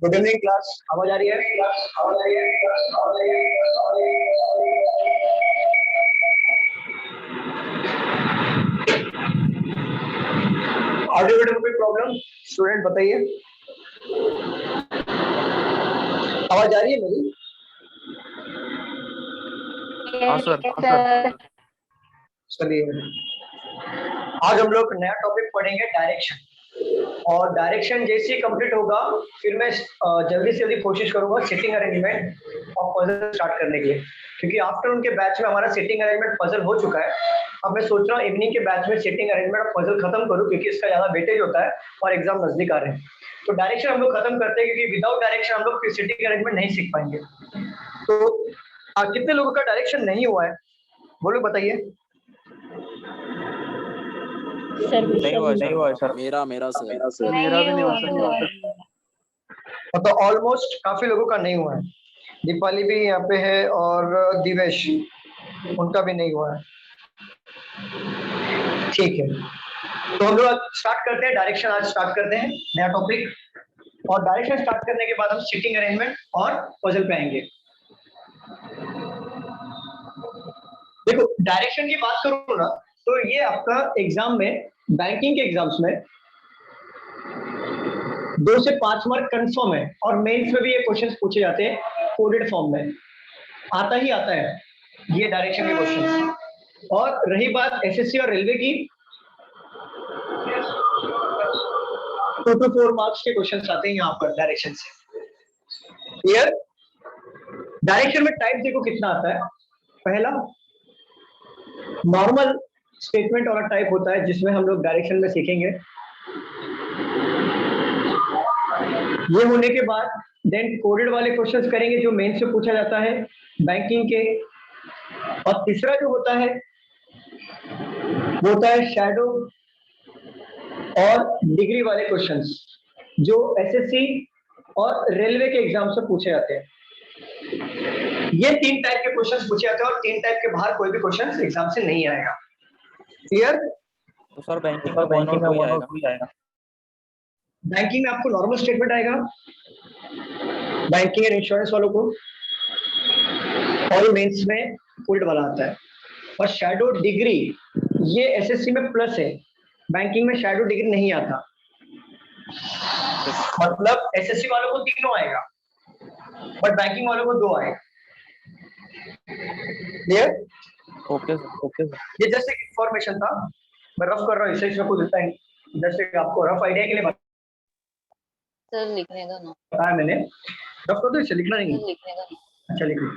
Good evening class, आवाज आ रही है? ऑडियो वीडियो में कोई प्रॉब्लम? स्टूडेंट बताइए, आवाज आ रही है मेरी? हाँ सर। चलिए, आज हम लोग नया टॉपिक पढ़ेंगे, डायरेक्शन। और डायरेक्शन जैसे ही कंप्लीट होगा फिर मैं जल्दी से जल्दी कोशिश करूंगा सिटिंग अरेंजमेंट और पजल स्टार्ट करने के लिए, क्योंकि आफ्टरनून के बैच में हमारा सिटिंग अरेंजमेंट पजल हो चुका है। अब मैं सोच रहा हूँ इवनिंग के बैच में सिटिंग अरेंजमेंट और पजल खत्म करूँ, क्योंकि इसका ज्यादा वेटेज होता है और एग्जाम नजदीक आ रहे हैं। तो डायरेक्शन हम लोग खत्म करते हैं, क्योंकि विदाउट डायरेक्शन हम लोग फिर सिटिंग अरेंजमेंट नहीं सीख पाएंगे। तो कितने लोगों का डायरेक्शन नहीं हुआ है, बोलो बताइए। नहीं हुआ है सर। मेरा सर। मेरा भी नहीं हुआ सर। मतलब ऑलमोस्ट काफी लोगों का नहीं हुआ है। दीपाली भी यहाँ पे है और दिवेश, उनका भी नहीं हुआ है। ठीक है, तो हम लोग स्टार्ट करते हैं डायरेक्शन। आज स्टार्ट करते हैं नया टॉपिक, और डायरेक्शन स्टार्ट करने के बाद हम सिटिंग अरेंजमेंट और पजल पे आएंगे। देखो, डायरेक्शन की बात करूं ना, तो ये आपका एग्जाम में, बैंकिंग के एग्जाम्स में 2 से 5 मार्क कंफर्म है, और मेंस में भी ये क्वेश्चंस पूछे जाते हैं कोडेड फॉर्म में, आता ही आता है ये डायरेक्शन के क्वेश्चंस। और रही बात एसएससी और रेलवे की, 2 to 4 मार्क्स के क्वेश्चंस आते हैं यहाँ पर डायरेक्शन से। क्लियर? डायरेक्शन में टाइप देखो कितना आता है। पहला नॉर्मल स्टेटमेंट और टाइप होता है, जिसमें हम लोग डायरेक्शन में सीखेंगे। ये होने के बाद देन कोडेड वाले क्वेश्चंस करेंगे, जो मेन से पूछा जाता है बैंकिंग के। और तीसरा जो होता है वो होता है शैडो और डिग्री वाले क्वेश्चंस, जो एसएससी और रेलवे के एग्जाम से पूछे जाते हैं। ये 3 टाइप के क्वेश्चंस पूछे जाते हैं, और 3 टाइप के बाहर कोई भी क्वेश्चन एग्जाम से नहीं आएगा। क्लियर? तो सर बैंकिंग में वन और टू आएगा। बैंकिंग में आपको नॉर्मल स्टेटमेंट आएगा, बैंकिंग एंड इंश्योरेंस वालों को, और मेंस में फुल्ड वाला आता है। और शैडो डिग्री ये एसएससी में प्लस है, बैंकिंग में शैडो डिग्री नहीं आता। मतलब एसएससी वालों को 3 आएगा, बट बैंकिंग वालों को 2 आएगा। क्लियर? Okay sir. ये जस्ट एक इंफॉर्मेशन था, मैं रफ कर रहा हूँ, इसे कुछ देता है, जस्ट एक आपको रफ आइडिया के लिए सर लिखने का ना बताया मैंने। रफ कर दो, इसे लिखना नहीं है। लिखने का अच्छा लिख लो।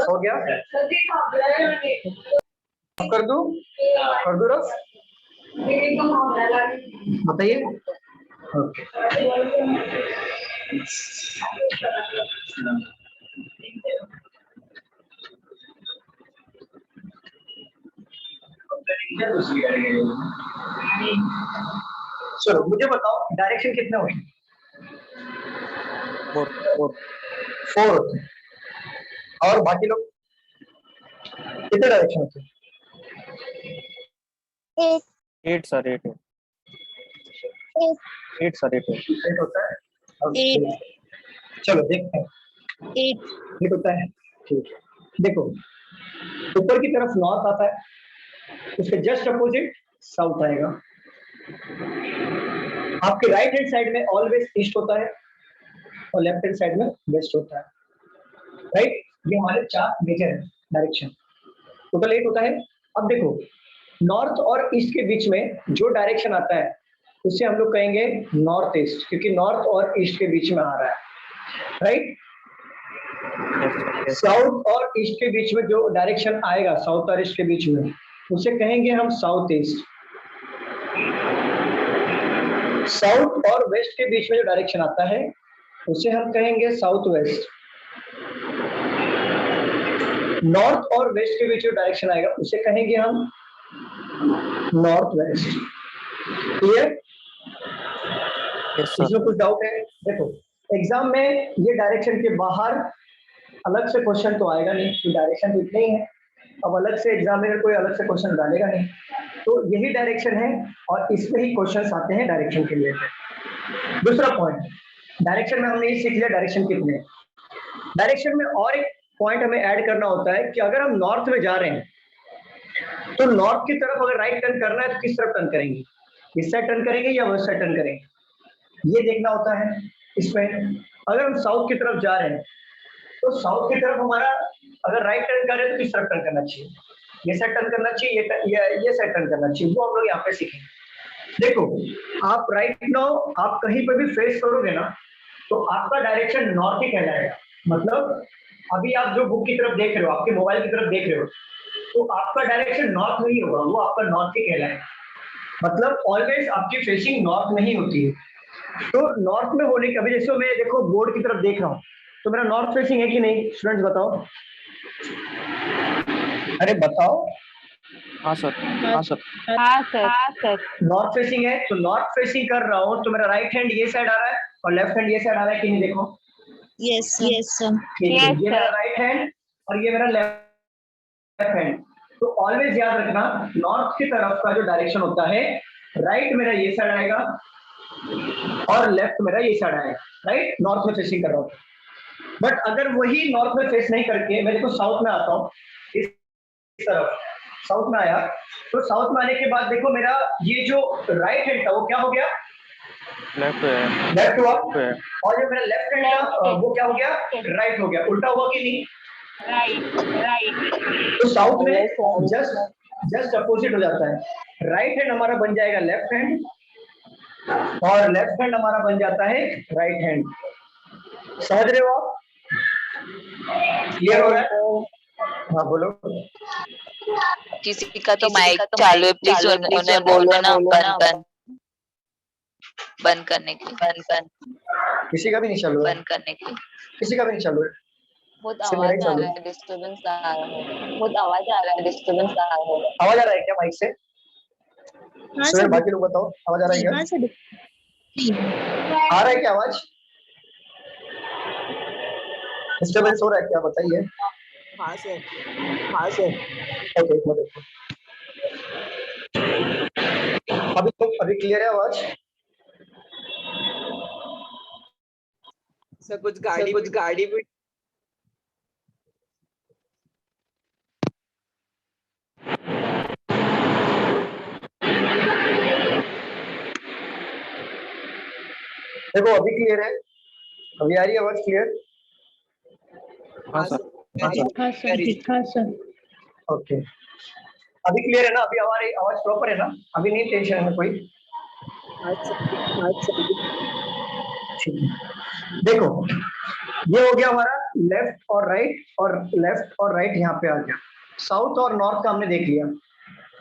हो गया? कर दूं रफ? बताइए। ओके, चलो मुझे बताओ डायरेक्शन कितने होते हैं? 4 होते हैं। और बाकी लोग कितने डायरेक्शन होते हैं? 8 सर। 8 सर। 8 होता है। Okay. चलो देखते हैं। 8 होता है, ठीक है। देखो, ऊपर की तरफ नॉर्थ आता है, उसके जस्ट अपोजिट साउथ आएगा। आपके राइट हैंड साइड में ऑलवेज ईस्ट होता है, और लेफ्ट हैंड साइड में वेस्ट होता है। राइट? ये हमारे 4 मेजर डायरेक्शन, टोटल 8 होता है। अब देखो, नॉर्थ और ईस्ट के बीच में जो डायरेक्शन आता है उसे हम लोग कहेंगे नॉर्थ ईस्ट, क्योंकि नॉर्थ और ईस्ट के बीच में आ रहा है। राइट? साउथ और ईस्ट के बीच में जो डायरेक्शन आएगा, साउथ और ईस्ट के बीच में, उसे कहेंगे हम साउथ ईस्ट। साउथ और वेस्ट के बीच में जो डायरेक्शन आता है उसे हम कहेंगे साउथ वेस्ट। नॉर्थ और वेस्ट के बीच जो डायरेक्शन आएगा उसे कहेंगे हम north west. Clear? Yes sir. इसमें कुछ डाउट है? देखो एग्जाम में ये डायरेक्शन के बाहर अलग से क्वेश्चन तो आएगा नहीं, तो डायरेक्शन तो इतने ही है। अब अलग से एग्जामिनर कोई अलग से क्वेश्चन डालेगा नहीं, तो यही डायरेक्शन है और इसमें ही क्वेश्चन आते हैं डायरेक्शन के लिए। दूसरा पॉइंट, डायरेक्शन में हमने ये सीख लिया डायरेक्शन कितने हैं। डायरेक्शन में और एक पॉइंट हमें ऐड करना होता है कि अगर हम नॉर्थ में जा रहे हैं तो नॉर्थ की तरफ अगर राइट टर्न करना है तो किस तरफ टर्न करेंगे, इस साइड टर्न करेंगे या वेस्ट साइड टर्न करेंगे, ये देखना होता है। इसमें अगर हम साउथ की तरफ जा रहे हैं तो साउथ की तरफ हमारा अगर राइट टर्न कर रहे हैं तो किस तरफ टर्न करना चाहिए, ये साइड टर्न करना चाहिए, ये साइड टर्न करना चाहिए, वो हम लोग यहाँ पे सीखेंगे। देखो आप राइट नाउ आप कहीं पर भी फेस करोगे ना तो आपका डायरेक्शन नॉर्थ ही कहलाएगा। मतलब अभी आप जो बुक की तरफ देख रहे हो, आपके मोबाइल की तरफ देख रहे हो, तो आपका डायरेक्शन नॉर्थ नहीं होगा, वो आपका नॉर्थ ही कहलाएगा। मतलब ऑलवेज आपकी फेसिंग नॉर्थ नहीं होती है। तो नॉर्थ में होने के, अभी जैसे मैं देखो बोर्ड की तरफ देख रहा हूँ तो मेरा नॉर्थ फेसिंग है कि नहीं, स्टूडेंट्स बताओ, अरे बताओ। हाँ सर। हाँ सर। हाँ सर। नॉर्थ फेसिंग है तो नॉर्थ फेसिंग कर रहा हूँ तो मेरा राइट हैंड ये साइड आ रहा है और लेफ्ट हैंड ये साइड आ रहा है कि नहीं, देखो। Yes sir. ठीक है, Yes, ये मेरा sir. राइट हैंड और ये मेरा लेफ्ट हैंड। तो ऑलवेज याद रखना नॉर्थ की तरफ का जो डायरेक्शन होता है, राइट मेरा ये साइड आएगा और लेफ्ट मेरा ये साइड आएगा। राइट, नॉर्थ में फेसिंग कर रहा हूँ। बट अगर वही नॉर्थ में फेस नहीं करके मैं देखो साउथ में आता हूँ, इस तरफ साउथ में आया, तो साउथ में आने के बाद देखो मेरा ये जो राइट हैंड था वो क्या हो गया, लेफ्ट है। लेफ्ट हुआ, है। और जो मेरा लेफ्ट हैंड था वो क्या हो गया, राइट हो गया। उल्टा हुआ कि नहीं? राइट। तो साउथ में जस्ट अपोजिट हो जाता है। राइट हैंड हमारा बन जाएगा लेफ्ट हैंड और लेफ्ट हैंड हमारा बन जाता है राइट हैंड। समझ रहे हो आप? क्लियर हो रहा है? हाँ बोलो। किसी का तो माइक चालू है, प्लीज उन्हें बोलो ना बंद करने के लिए। किसी का भी नहीं चालू है? बंद करने के लिए। किसी का भी नहीं चालू है? बहुत सिर्फ मेरा आवाज ही आ चालू रहा है? है, डिस्टरबेंस आ रहा है, बहुत आवाज आ रहा है, डिस्टरबेंस आ रहा है। आवाज आ रहा है क्या माइक से? हाँ सर सर। बाकी लोग बताओ, आवाज आ रहा है क्या? हाँ सर। आ रहा है क्या आवाज? डिस्टरबेंस हो रहा है क्या, बताइए। हाँ सर। ओके एक मिनट। अभी क्लियर है आवाज? सर कुछ गाड़ी भी देखो अभी क्लियर है, अभी आ रही है आवाज क्लियर? हाँ सर। हाँ सर। ओके अभी क्लियर है ना, अभी हमारी आवाज प्रॉपर है ना, अभी नहीं टेंशन है कोई? ठीक है। देखो ये हो गया हमारा लेफ्ट और राइट, और लेफ्ट और राइट यहाँ पे आ गया। साउथ और नॉर्थ का हमने देख लिया।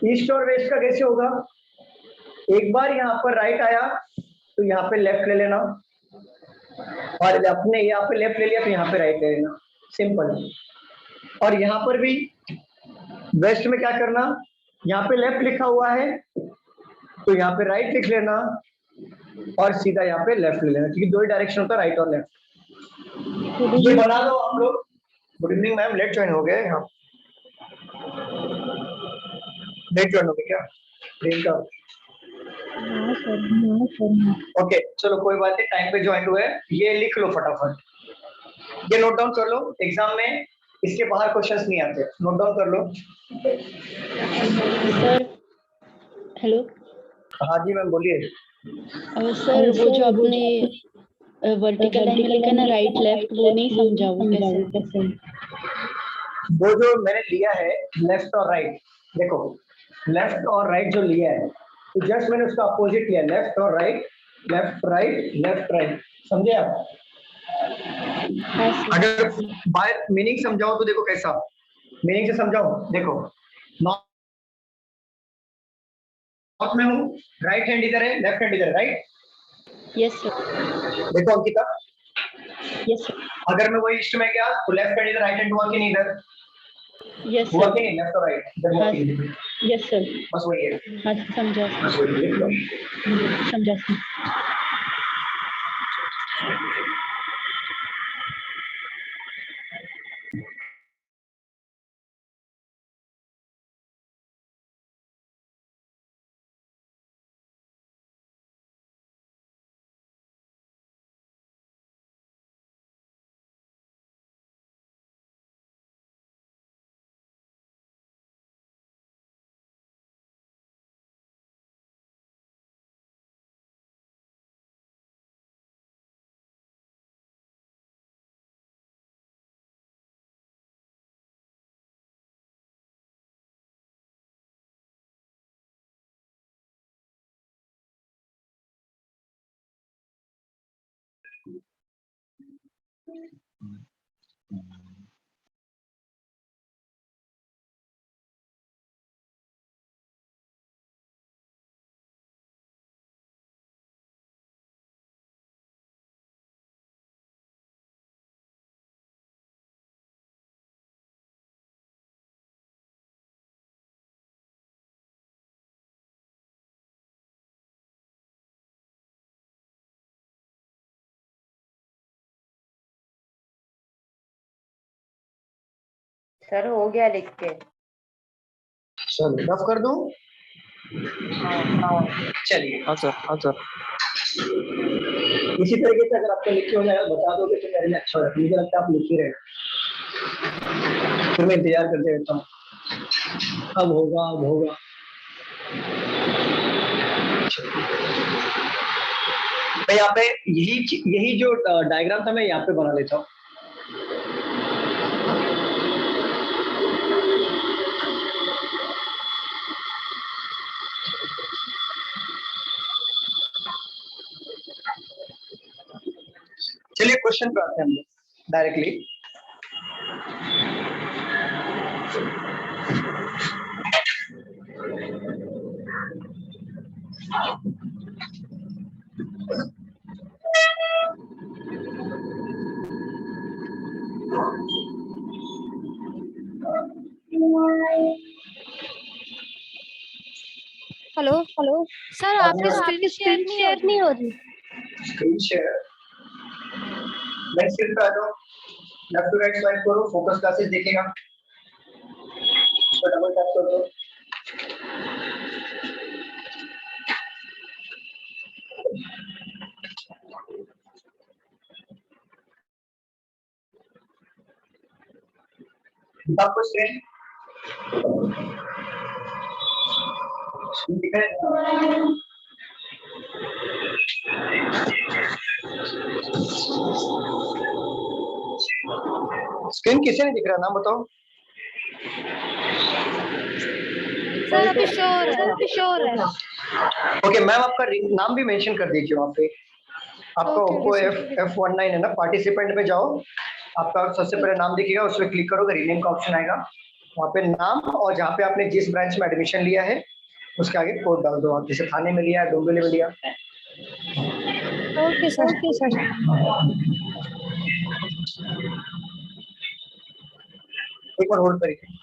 ईस्ट और वेस्ट का कैसे होगा, एक बार यहाँ पर राइट आया तो यहाँ पे लेफ्ट ले लेना, और अपने यहाँ पे लेफ्ट ले लिया तो यहाँ पे राइट ले लेना, सिंपल। और यहाँ पर भी वेस्ट में क्या करना, यहाँ पे लेफ्ट लिखा हुआ है तो यहाँ पे राइट लिख लेना और सीधा यहाँ पे लेफ्ट ले लेना, क्योंकि दो ही डायरेक्शन होता है, राइट और लेफ्ट। ये बना दो आप लोग। Good evening ma'am, late join हो गए यहाँ, लेट ज्वाइन हो गए क्या प्रियंका? ओके चलो कोई बात नहीं, टाइम पे ज्वाइन हुए। ये लिख लो फटाफट, ये नोट डाउन कर लो, एग्जाम में इसके बाहर क्वेश्चंस नहीं आते, नोट डाउन कर लो। Sir hello. हाँ जी मैम बोलिए। सर वो जो आपने वर्टिकल लाइन में लिखा ना राइट लेफ्ट, वो नहीं समझा, वो कैसे? वो जो मैंने लिया है लेफ्ट और राइट, देखो लेफ्ट और राइट जो लिया है तो जस्ट मैंने उसका अपोजिट लिया, लेफ्ट और right, left right, left right, समझे आप? अगर बाय मीनिंग समझाओ तो देखो कैसा, मीनिंग से समझाओ। देखो नॉर्थ में हूँ, राइट हैंड इधर है, लेफ्ट हैंड इधर है, राइट। Yes, sir. देखो अंकिता, Yes, sir. अगर मैं वही ईस्ट में गया तो लेफ्ट हैंड इधर, राइट हैंड हुआ कि नहीं इधर? Yes, हुआ sir. कि नहीं? लेफ्ट और राइट इधर हुआ हाँ, कि नहीं? yes, sir. बस वही है, हाँ, समझा बस वही है। समझा sir. सर हो गया लिख के। चलो रफ कर दूं? चलिए, हाँ सर, हाँ सर। इसी तरीके से अगर आपका लिख के हो जाएगा बता दोगे तो मेरे लिए अच्छा होगा। मुझे लगता है आप लिख ही रहे, फिर मैं इंतजार करते रहता हूँ, अब होगा अब होगा। मैं यहाँ पे यही जो डायग्राम था मैं यहाँ पे बना लेता हूँ। चलिए क्वेश्चन पे आते हैं हम लोग डायरेक्टली। हेलो हेलो सर, आपकी स्क्रीन शेयर नहीं हो रही। हो रही। स्क्रीन शेयर मैं स्क्रीन पे आ जाऊँ, लेफ्ट टू राइट स्वाइप करो, फोकस क्लासेस देखेगा, उसको डबल टैप कर दो। आपको स्क्रीन दिख रहा है? स्क्रीन किसे नहीं दिख रहा, नाम बताओ। सर अभी श्योर है। ओके मैम, आपका नाम भी मेंशन कर दीजिए वहाँ पे। आपका Okay, ओप्पो okay, F19 है ना, पार्टिसिपेंट में जाओ, आपका सबसे पहले नाम दिखेगा, उस पर क्लिक करोगे, रीनेम का ऑप्शन आएगा, वहाँ पे नाम और जहाँ पे आपने जिस ब्रांच में एडमिशन लिया है उसके आगे कोड डाल दो। आप जैसे थाने में लिया है, डोंबिवली में लिया। Okay sir. एक बार होल्ड करिए।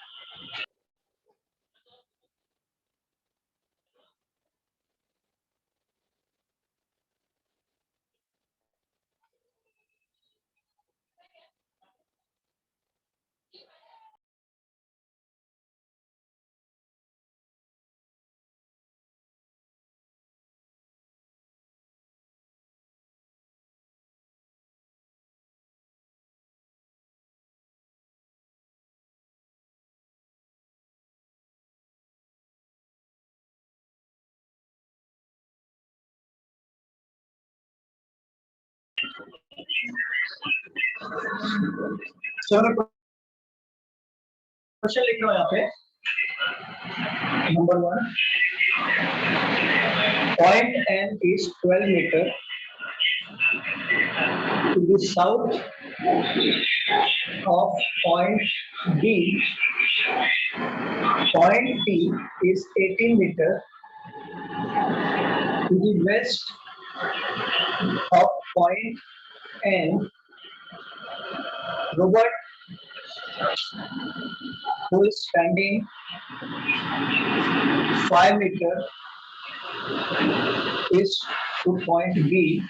क्वेश्चन लिख लो यहाँ पे। Number 1, point N is 12 meter to the south of point B. Point T is 18 meter to the west of point N, Robert, who is standing 5 meter, is to point B,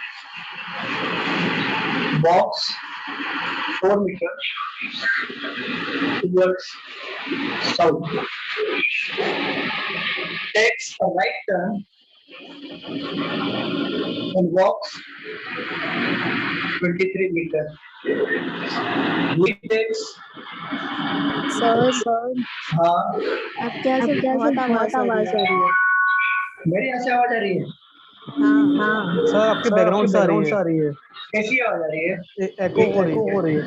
walks 4 meter towards south, takes a right turn and walks 23 meter. He takes sir हाँ आपके यहाँ से बहुत आवाज आ रही है। मेरे यहाँ से आवाज आ रही है। हाँ सर आपके बैकग्राउंड से आ रही है कैसी आवाज आ रही है? एको हो रही है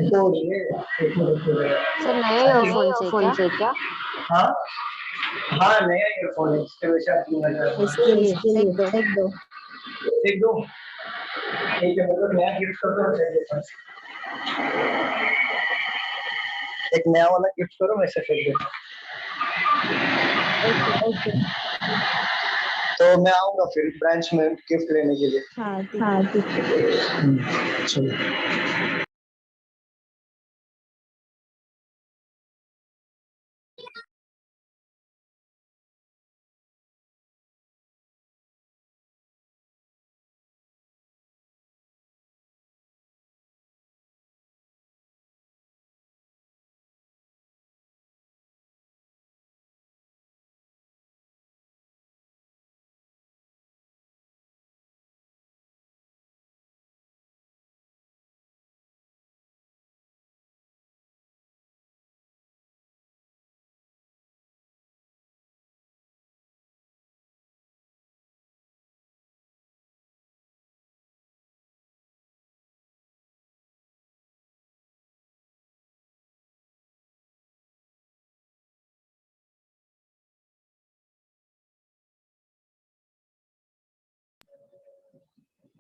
तो हो रही है। सर नए ईयरफोन से क्या? हाँ हाँ नया ईयरफोन है, इसके वजह से आपकी आवाज आ रही है। इसके लिए एक दो एक दो ठीक है, मतलब नया गिफ्ट करो एक नया वाला गिफ्ट करो, मैं से फेंक देता हूँ। तो मैं आऊंगा फिर ब्रांच में गिफ्ट लेने के लिए। हाँ ठीक है। चलो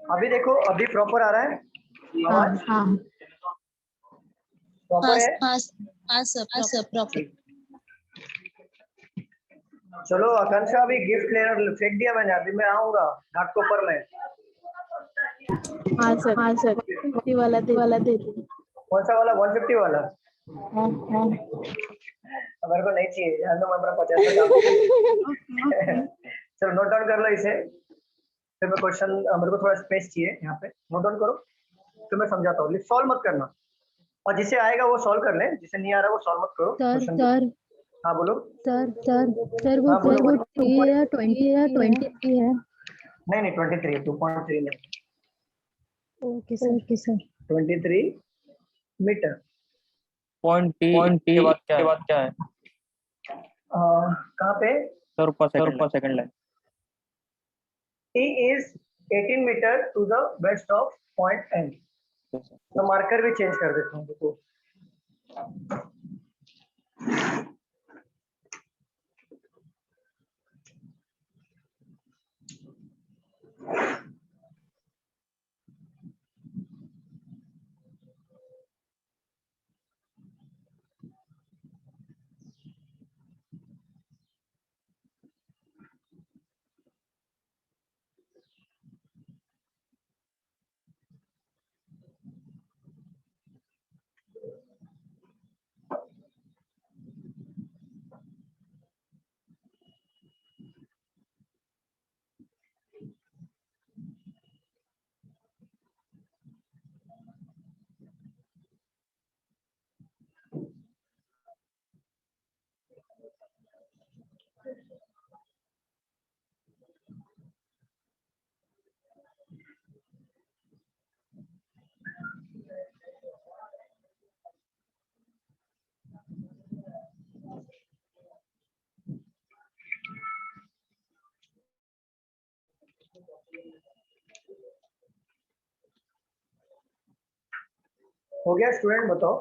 अभी देखो, अभी प्रॉपर आ रहा है आवाज? हाँ प्रॉपर है? हाँ सर प्रॉपर। चलो आकांक्षा, अभी गिफ्ट लेना फेंक दिया मैंने, अभी मैं आऊंगा घाटकोपर में। हाँ सर 50 वाला दे दो। कौन सा वाला? 150 वाला? हाँ मेरे को नहीं चाहिए, जान दो, मैं अपना 50 का काम चलो नोट डाउन कर लो इसे, फिर मैं क्वेश्चन, मेरे को थोड़ा स्पेस चाहिए यहाँ पे, नोट डाउन करो फिर मैं समझाता हूँ। सॉल्व मत करना, और जिसे आएगा वो सॉल्व कर ले, जिसे नहीं आ रहा वो सॉल्व मत करो। सर हाँ बोलो। वो हाँ बोलो। 3 या 23 है। नहीं 23, 2.3 नहीं, okay sir 23 metre. Point T के बाद क्या है? कहाँ पे? सर ऊपर second line. T is 18 metre to the west of point N। तो मार्कर भी चेंज कर देता हूँ देखो। हो गया स्टूडेंट, बताओ।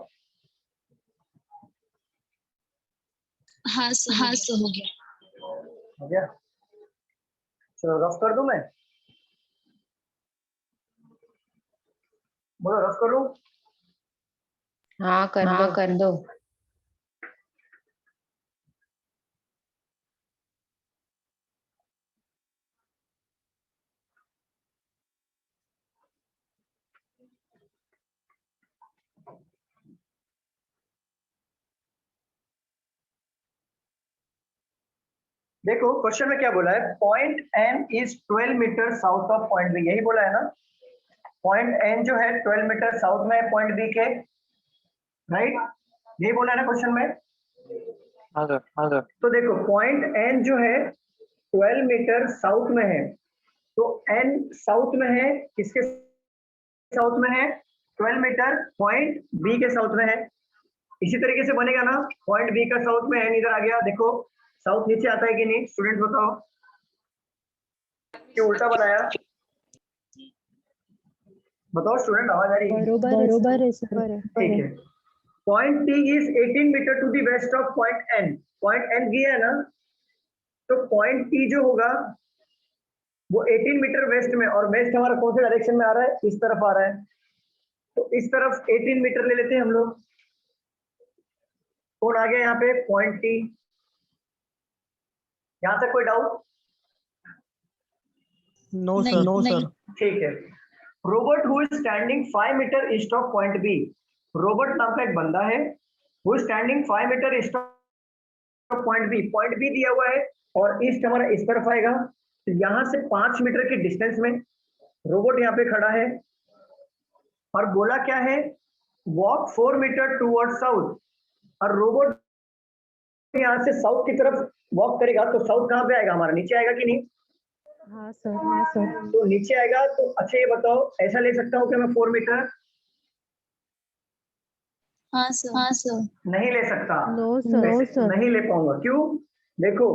हाँ सर हो गया। हो गया, चलो रफ कर दूं मैं? बोलो रफ कर लूं? हाँ कर दो। देखो क्वेश्चन में क्या बोला है, point N is 12 metre south of point B, यही बोला है ना। पॉइंट एन जो है 12 मीटर साउथ में है पॉइंट बी के, राइट, यही बोला है ना क्वेश्चन में। हाँ सर, हाँ सर। तो देखो पॉइंट एन जो है 12 मीटर साउथ में है, तो एन साउथ में है, किसके साउथ में है, 12 मीटर पॉइंट बी के साउथ में है। इसी तरीके से बनेगा ना, पॉइंट बी का साउथ में एन इधर आ गया, देखो साउथ नीचे आता है कि नहीं, स्टूडेंट बताओ कि उल्टा बनाया, बताओ स्टूडेंट, आवाज आ रही है? बरोबर है सर। ठीक है। Point T is 18 metre to the west of point N, point N ये है ना, तो पॉइंट टी जो होगा वो 18 मीटर वेस्ट में, और वेस्ट हमारा कौन से डायरेक्शन में आ रहा है, इस तरफ आ रहा है, तो इस तरफ 18 मीटर ले लेते हैं हम लोग। कौन आ गया यहाँ पे, पॉइंट टी। यहाँ तक कोई डाउट? नो नहीं, सर, नो नहीं। सर। ठीक है। Robot who is standing 5 metre east of point B, robot नाम का एक बंदा है, who is standing 5 metre east of point B, point B दिया हुआ है और ईस्ट हमारा इस तरफ आएगा, तो यहाँ से 5 मीटर के डिस्टेंस में रोबोट यहाँ पे खड़ा है और बोला क्या है, वॉक 4 मीटर टूवर्ड साउथ, और रोबोट यहाँ से साउथ की तरफ वॉक करेगा, तो साउथ कहाँ पे आएगा हमारा, नीचे आएगा कि नहीं? हाँ सर, हाँ सर। तो नीचे आएगा, तो अच्छा ये बताओ, ऐसा ले सकता हूँ कि मैं 4 मीटर? हाँ सर, हाँ सर। नहीं ले सकता, नो सर, नो सर। नहीं ले पाऊंगा, क्यों? देखो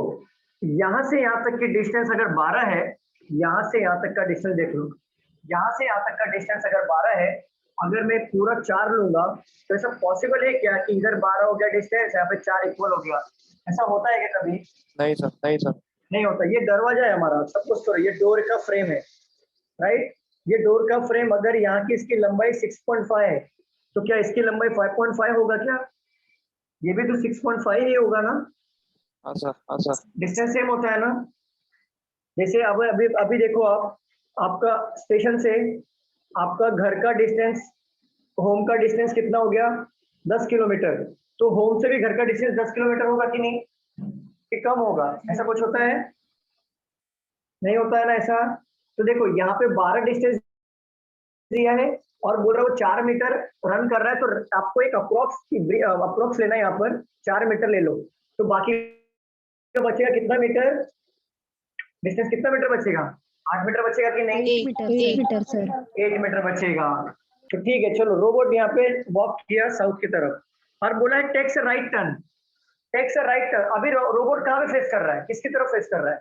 यहाँ से यहाँ तक की डिस्टेंस अगर 12 है, यहाँ से यहाँ तक का डिस्टेंस देख लो, यहाँ से यहाँ तक का डिस्टेंस अगर 12 है, अगर मैं पूरा 4 लूंगा, तो ऐसा पॉसिबल है क्या कि इधर 12 हो गया डिस्टेंस, यहाँ पे 4 इक्वल हो गया? ऐसा होता है क्या कभी? नहीं सर, नहीं सर। नहीं होता। ये दरवाजा है हमारा, सब कुछ तो, ये डोर का फ्रेम है, राइट, ये डोर का फ्रेम, अगर यहाँ की इसकी लंबाई 6.5 है, तो क्या इसकी लंबाई 5.5 होगा क्या? ये भी तो 6.5 ही होगा ना, हाँ सर, हाँ सर। डिस्टेंस सेम होता है ना। जैसे अब अभी अभी देखो आप, आपका स्टेशन से आपका घर का डिस्टेंस, होम का डिस्टेंस कितना हो गया, 10 किलोमीटर, तो होम से भी घर का डिस्टेंस 10 किलोमीटर होगा कि नहीं, कि कम होगा? ऐसा कुछ होता है? नहीं होता है ना ऐसा। तो देखो यहाँ पे 12 डिस्टेंस दिया है और बोल रहा है वो 4 मीटर रन कर रहा है, तो आपको एक अप्रोक्स लेना है, यहाँ पर 4 मीटर ले लो, तो बाकी बचेगा कितना मीटर, डिस्टेंस कितना मीटर बचेगा, 8 मीटर बचेगा कि नहीं? 8 मीटर सर। 8 मीटर बचेगा। तो ठीक है, चलो रोबोट यहाँ पे वॉक किया साउथ की तरफ और बोला है takes right turn, takes right turn. अभी रोबोट कहाँ पे फेस कर रहा है, किसकी तरफ फेस कर रहा है,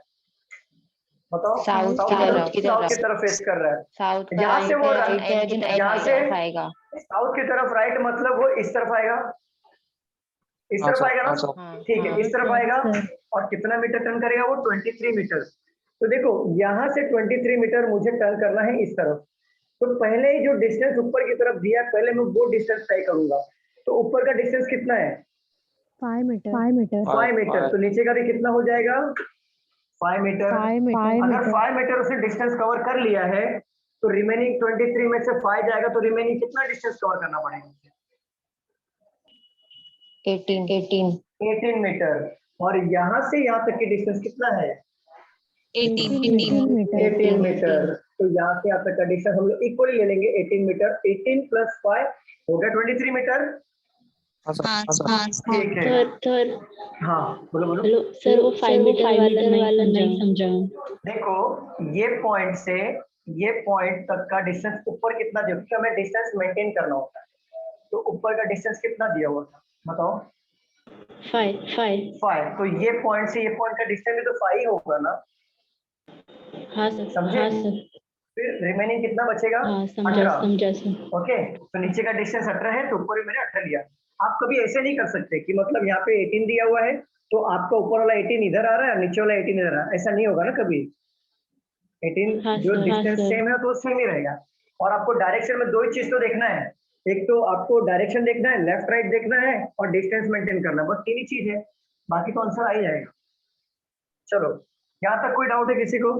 बताओ? साउथ की साउथ की तरफ। तरफ फेस कर रहा है। साउथ यहाँ से वो यहाँ से आएगा। साउथ की तरफ राइट मतलब वो इस तरफ आएगा, इस हाँ तरफ सर, आएगा हाँ ना, सर। ठीक है, इस तरफ आएगा और कितना मीटर टर्न करेगा वो, 23 मीटर। तो देखो यहाँ से 23 मीटर मुझे टर्न करना है इस तरफ, तो पहले ही जो डिस्टेंस ऊपर की तरफ दिया, पहले मैं वो डिस्टेंस तय करूंगा। तो ऊपर का डिस्टेंस कितना है, 5 मीटर, 5 मीटर। 5 मीटर, तो नीचे का भी कितना हो जाएगा, 5 मीटर। 5 मीटर। अगर 5 मीटर उसने डिस्टेंस कवर कर लिया है, तो रिमेनिंग 23 में से 5 जाएगा, तो रिमेनिंग कितना डिस्टेंस कवर करना पड़ेगा, 18 मीटर। और यहाँ से यहाँ तक की डिस्टेंस कितना है, 18 मीटर। तो यहाँ से यहाँ तक का डिस्टेंस हम लोग इक्वली ले लेंगे, 18 मीटर, 18 प्लस 5 हो गया 23 मीटर। हाँ सर, हाँ सर। ठीक है, सर हाँ बोलो बोलो। हेलो सर, वो 5 मीटर वाला नहीं समझा। देखो ये पॉइंट से ये पॉइंट तक का डिस्टेंस ऊपर कितना दिया, क्योंकि हमें डिस्टेंस मेंटेन करना होता है, तो ऊपर का डिस्टेंस कितना दिया हुआ था बताओ, 5। तो ये पॉइंट से ये पॉइंट का डिस्टेंस भी तो 5 ही होगा ना, हाँ सर, समझे? हाँ सर, फिर रिमेनिंग कितना बचेगा, हाँ 18। समझा सर। ओके, तो नीचे का डिस्टेंस 18 है, तो ऊपर भी मैंने 18 लिया। आप कभी ऐसे नहीं कर सकते कि मतलब यहाँ पे 18 दिया हुआ है, तो आपका ऊपर वाला 18 इधर आ रहा है, नीचे वाला 18 इधर आ रहा है, ऐसा नहीं होगा ना कभी। 18 हाँ जो सर, डिस्टेंस सेम है तो सेम ही रहेगा। और आपको डायरेक्शन में 2 ही चीज तो देखना है, एक तो आपको डायरेक्शन देखना है, लेफ्ट राइट देखना है, और डिस्टेंस मेंटेन करना है, बस 3 ही चीज है, बाकी तो आंसर आ ही जाएगा। चलो यहाँ तक कोई डाउट है किसी को?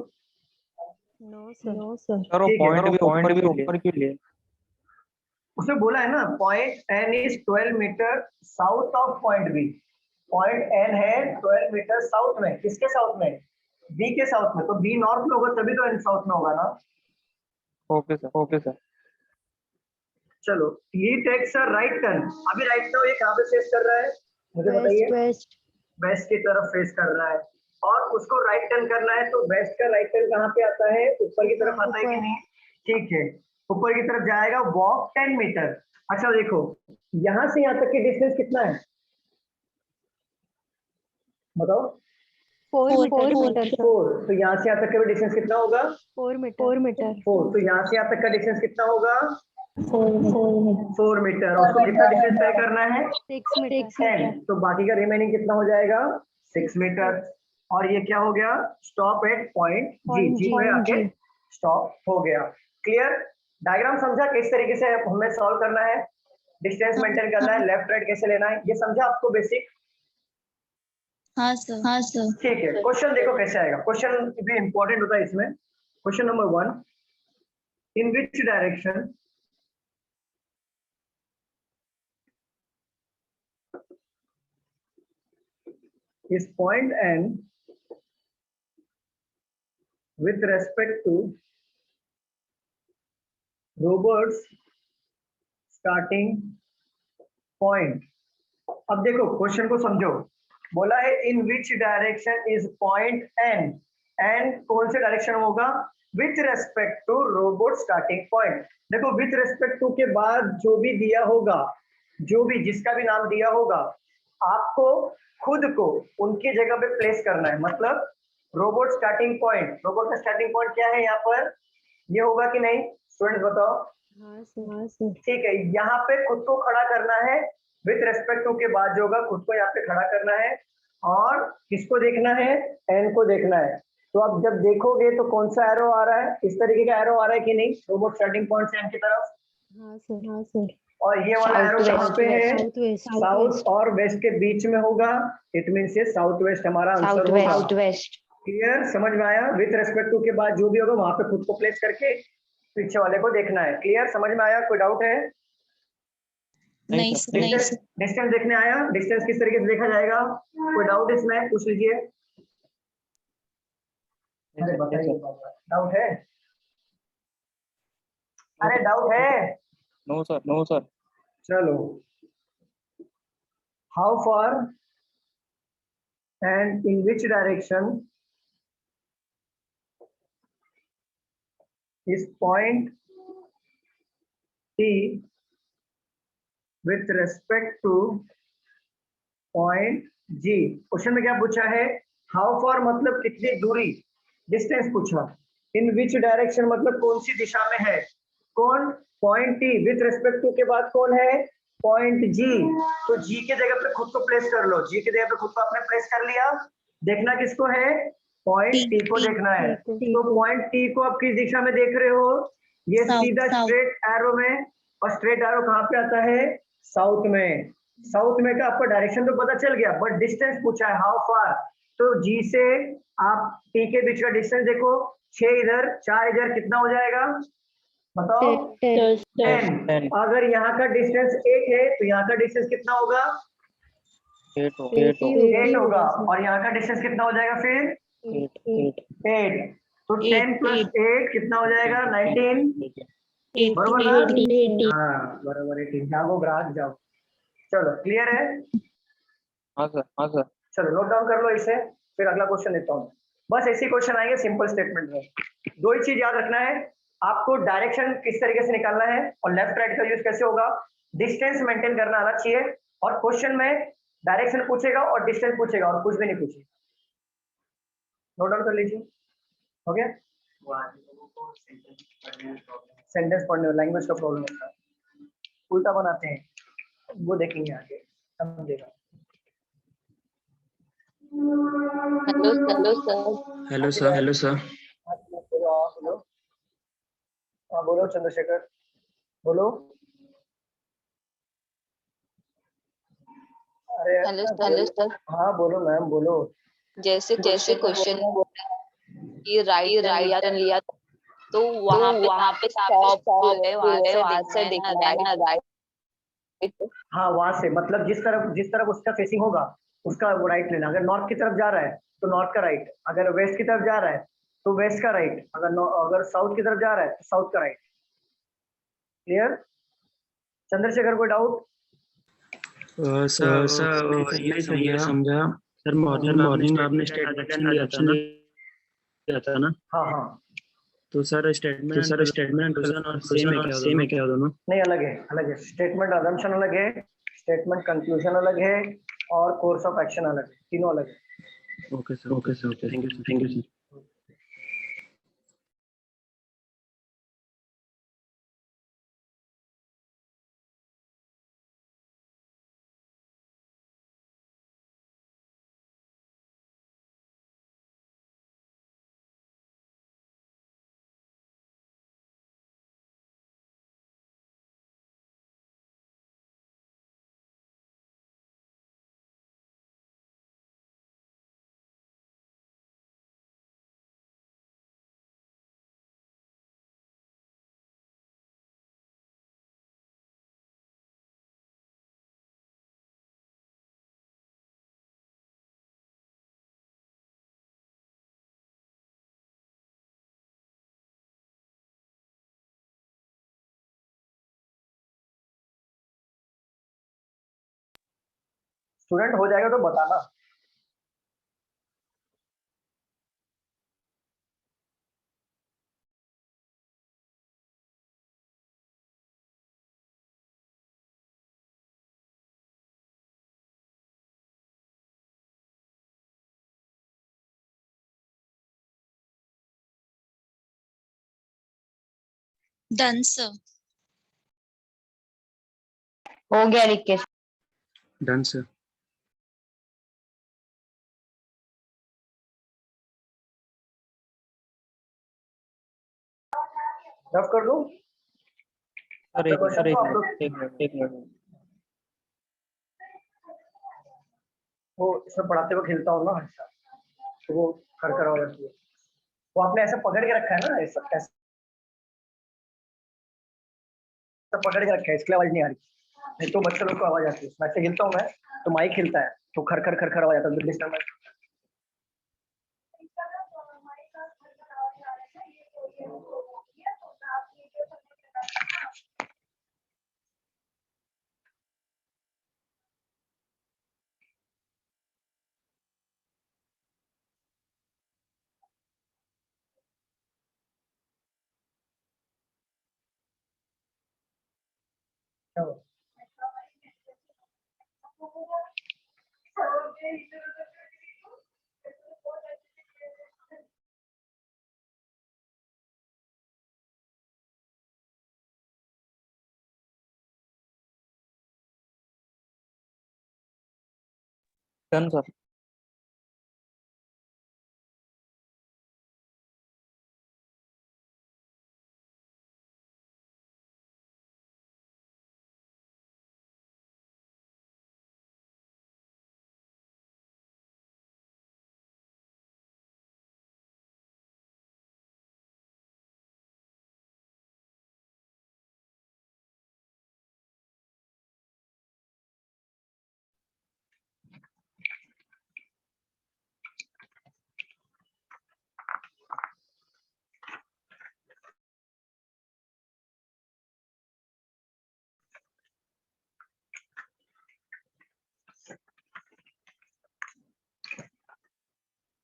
No sir. सर वो ठीक है, पॉइंट भी ऊपर के लिए। उसने बोला है ना, point N is 12 metre south of point B, point N है 12 मीटर साउथ में, किसके साउथ में, बी के साउथ में, तो बी नॉर्थ में होगा तभी तो एन साउथ में होगा ना। Okay sir, okay sir. चलो ही टेक्स अ राइट टर्न, अभी राइट नाउ ये कहाँ पे फेस कर रहा है मुझे बताइए, वेस्ट वेस्ट की तरफ फेस कर रहा है, और उसको राइट टर्न करना है, तो वेस्ट का राइट टर्न कहाँ पे आता है, ऊपर की तरफ आता है कि ऊपर। नहीं, ठीक है, ऊपर की तरफ जाएगा, वॉक 10 मीटर। अच्छा देखो यहां से यहाँ तक की डिस्टेंस कितना है बताओ, 4 मीटर सर, 4, तो यहाँ से यहाँ तक का डिस्टेंस कितना होगा, 4 मीटर 4, तो यहाँ से यहाँ तक का डिस्टेंस कितना होगा, 4 4 मीटर, और उसको कितना डिस्टेंस तय करना है, 6 मीटर 10, तो बाकी का रिमेनिंग कितना हो जाएगा, 6 मीटर, और ये क्या हो गया, stop at point G, Point G G, पे आके स्टॉप हो गया। क्लियर, डायग्राम समझा किस तरीके से हमें सॉल्व करना है, डिस्टेंस मेंटेन करना है, लेफ्ट राइट कैसे लेना है, ये समझा आपको बेसिक। हाँ सर। ठीक है, क्वेश्चन देखो कैसे आएगा, क्वेश्चन भी इंपॉर्टेंट होता है इसमें। Question number 1, in which direction is point N with respect to robots starting point। अब देखो क्वेश्चन को समझो, बोला है in which direction is point N, N कौन से डायरेक्शन में होगा, with respect to robot starting point. देखो विथ रेस्पेक्ट टू के बाद जो भी दिया होगा, जो भी जिसका भी नाम दिया होगा, आपको खुद को उनकी जगह पे प्लेस करना है, मतलब रोबोट स्टार्टिंग पॉइंट, रोबोट का स्टार्टिंग पॉइंट क्या है यहाँ पर, ये होगा कि नहीं, स्टूडेंट बताओ। हाँ सर ठीक है, यहाँ पे खुद को खड़ा करना है, विथ रेस्पेक्ट टू के बाद जो होगा खुद को यहाँ पे खड़ा करना है, और किसको देखना है, एन को देखना है। तो अब जब देखोगे तो कौन सा एरो आ रहा है, इस तरीके का एरो आ रहा है कि नहीं, रोबोट स्टार्टिंग पॉइंट से एन की तरफ, हाँ सर और ये वाला एरो कहाँ पे है, साउथ वेस्ट साउथ और वेस्ट के बीच में होगा, इट मीन्स ये साउथ वेस्ट हमारा आंसर होगा। South west. क्लियर, समझ में आया, विथ रेस्पेक्ट टू के बाद जो भी होगा वहां पे खुद को प्लेस करके पीछे वाले को देखना है। क्लियर, समझ में आया, कोई डाउट है, नहीं सर। डिस्टेंस देखने आया, डिस्टेंस किस तरीके से देखा जाएगा, कोई डाउट इसमें पूछ लीजिए। अरे बताइए, डाउट है, अरे डाउट है, नो सर, नो सर। चलो, how far and in which direction is point T with respect to point G। Question में क्या पूछा है, हाउ फार मतलब कितनी दूरी, डिस्टेंस पूछा, इन विच डायरेक्शन मतलब कौन सी दिशा में है, कौन, point T, with respect to के बाद कौन है, पॉइंट G, तो G के जगह पे खुद को प्लेस कर लो, G के जगह पे खुद को आपने प्लेस कर लिया, देखना किसको है, पॉइंट T को देखना है। तो पॉइंट T को आप किस दिशा में देख रहे हो, ये सीधा स्ट्रेट एरो में, और स्ट्रेट एरो कहाँ पे आता है, साउथ में, साउथ में का आपको डायरेक्शन तो पता चल गया, बट डिस्टेंस पूछा है हाउ फार, तो G से आप T के बीच का डिस्टेंस देखो, 6 इधर 4 इधर, कितना हो जाएगा बताओ, 10। अगर यहाँ का डिस्टेंस 8 है तो यहाँ का डिस्टेंस कितना होगा, 8 होगा, और यहाँ का डिस्टेंस कितना हो जाएगा फिर 8, तो 10 + 8 कितना हो जाएगा 19, बरोबर ना, हाँ बराबर 18, जागो ग्राहक जाओ। चलो क्लियर है, हाँ सर, हाँ सर। चलो नोट डाउन कर लो इसे, फिर अगला क्वेश्चन लेता हूँ। बस ऐसे क्वेश्चन आएंगे सिंपल स्टेटमेंट में, दो ही चीज याद रखना है आपको, डायरेक्शन किस तरीके से निकालना है और लेफ्ट राइट का यूज कैसे होगा, डिस्टेंस मेंटेन करना आना चाहिए, और क्वेश्चन में डायरेक्शन पूछेगा और डिस्टेंस पूछेगा और कुछ भी नहीं पूछेगा। नोट डाउन कर लीजिए, हो गया। सेंटेंस पढ़ने में लैंग्वेज का प्रॉब्लम होता है, उल्टा बनाते हैं, वो देखेंगे आगे, समझेगा। Hello sir. बोलो, हाँ बोलो चंद्रशेखर, बोलो। अरे हेलो सर। हाँ बोलो मैम, बोलो। जैसे क्वेश्चन कि राइट लिया तो वहाँ पे स्टॉप है, वहाँ से देखना है राइट। हाँ वहां से मतलब जिस तरफ उसका फेसिंग होगा उसका वो राइट लेना। अगर नॉर्थ की तरफ जा रहा है तो नॉर्थ का राइट, अगर वेस्ट की तरफ जा रहा है तो वेस्ट का राइट, अगर साउथ की तरफ जा रहा है तो साउथ का राइट। क्लियर? चंद्रशेखर कोई डाउट? सर ये समझा सर, मॉर्निंग में आपने ट्रांजैक्शन दिया था ना, हाँ हाँ, तो सर स्टेटमेंट कंक्लूजन और सेम है क्या दोनों? नहीं अलग है, अलग है। स्टेटमेंट अजम्पशन अलग है, स्टेटमेंट कंक्लूजन अलग है, और कोर्स ऑफ एक्शन अलग है, तीनों अलग है। Okay sir, thank you sir. Student हो जाएगा तो बताना। Done sir. हो गया रिकेश। Done sir. रफ कर दूं? सर एक क्वेश्चन तो आप लोग एक मिनट वो इसमें पढ़ाते वक्त हिलता हूँ ना हमेशा, तो वो खड़खड़ हो जाती है। वो आपने ऐसे पकड़ के रखा है ना, ऐसा ऐसा पकड़ के रखा है, इसके लिए आवाज नहीं आ रही। नहीं तो बच्चे लोग को आवाज आती है। मैं ऐसे हिलता हूँ मैं, तो माइक हिलता है, तो खड़खड़ खड़खड़ आवाज आता है, disturbance. Done sir.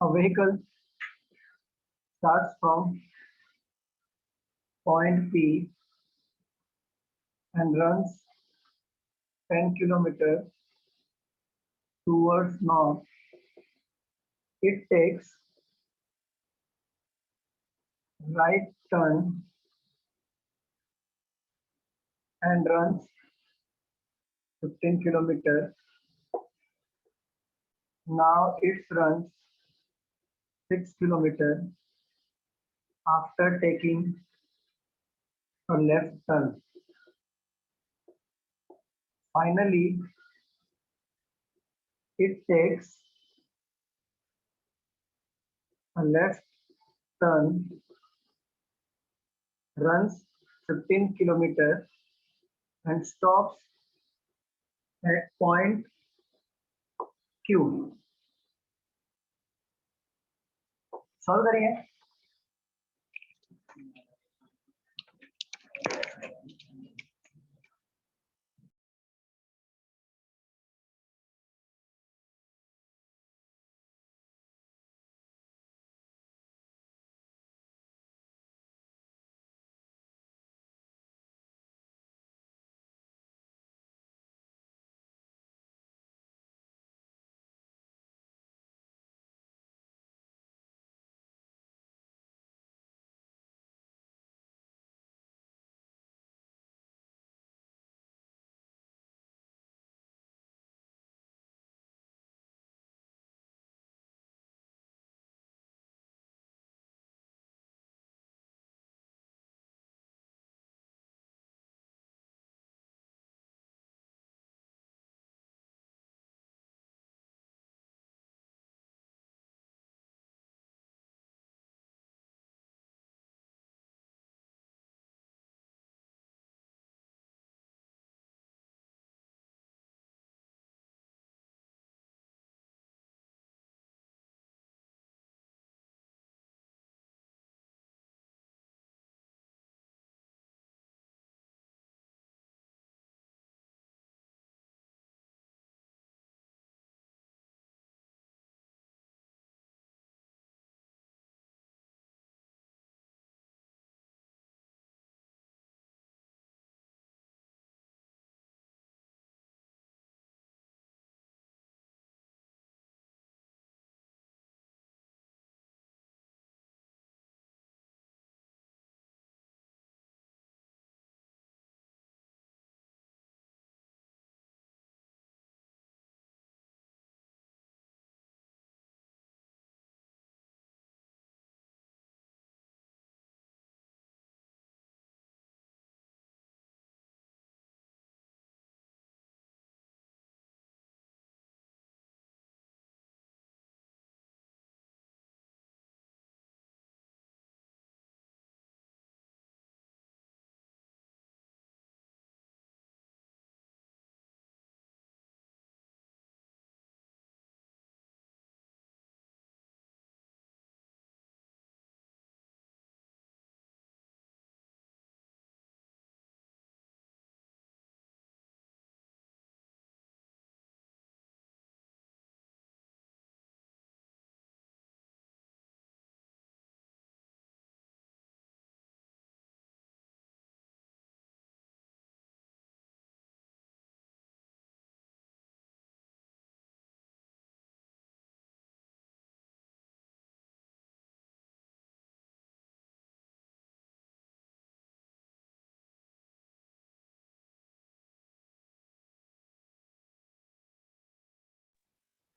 A vehicle starts from point P and runs 10 kilometers towards north. It takes right turn and runs 15 kilometers. Now it runs 6 kilometers after taking a left turn. Finally, it takes a left turn, runs 15 kilometers and stops at point Q. Solve करिए।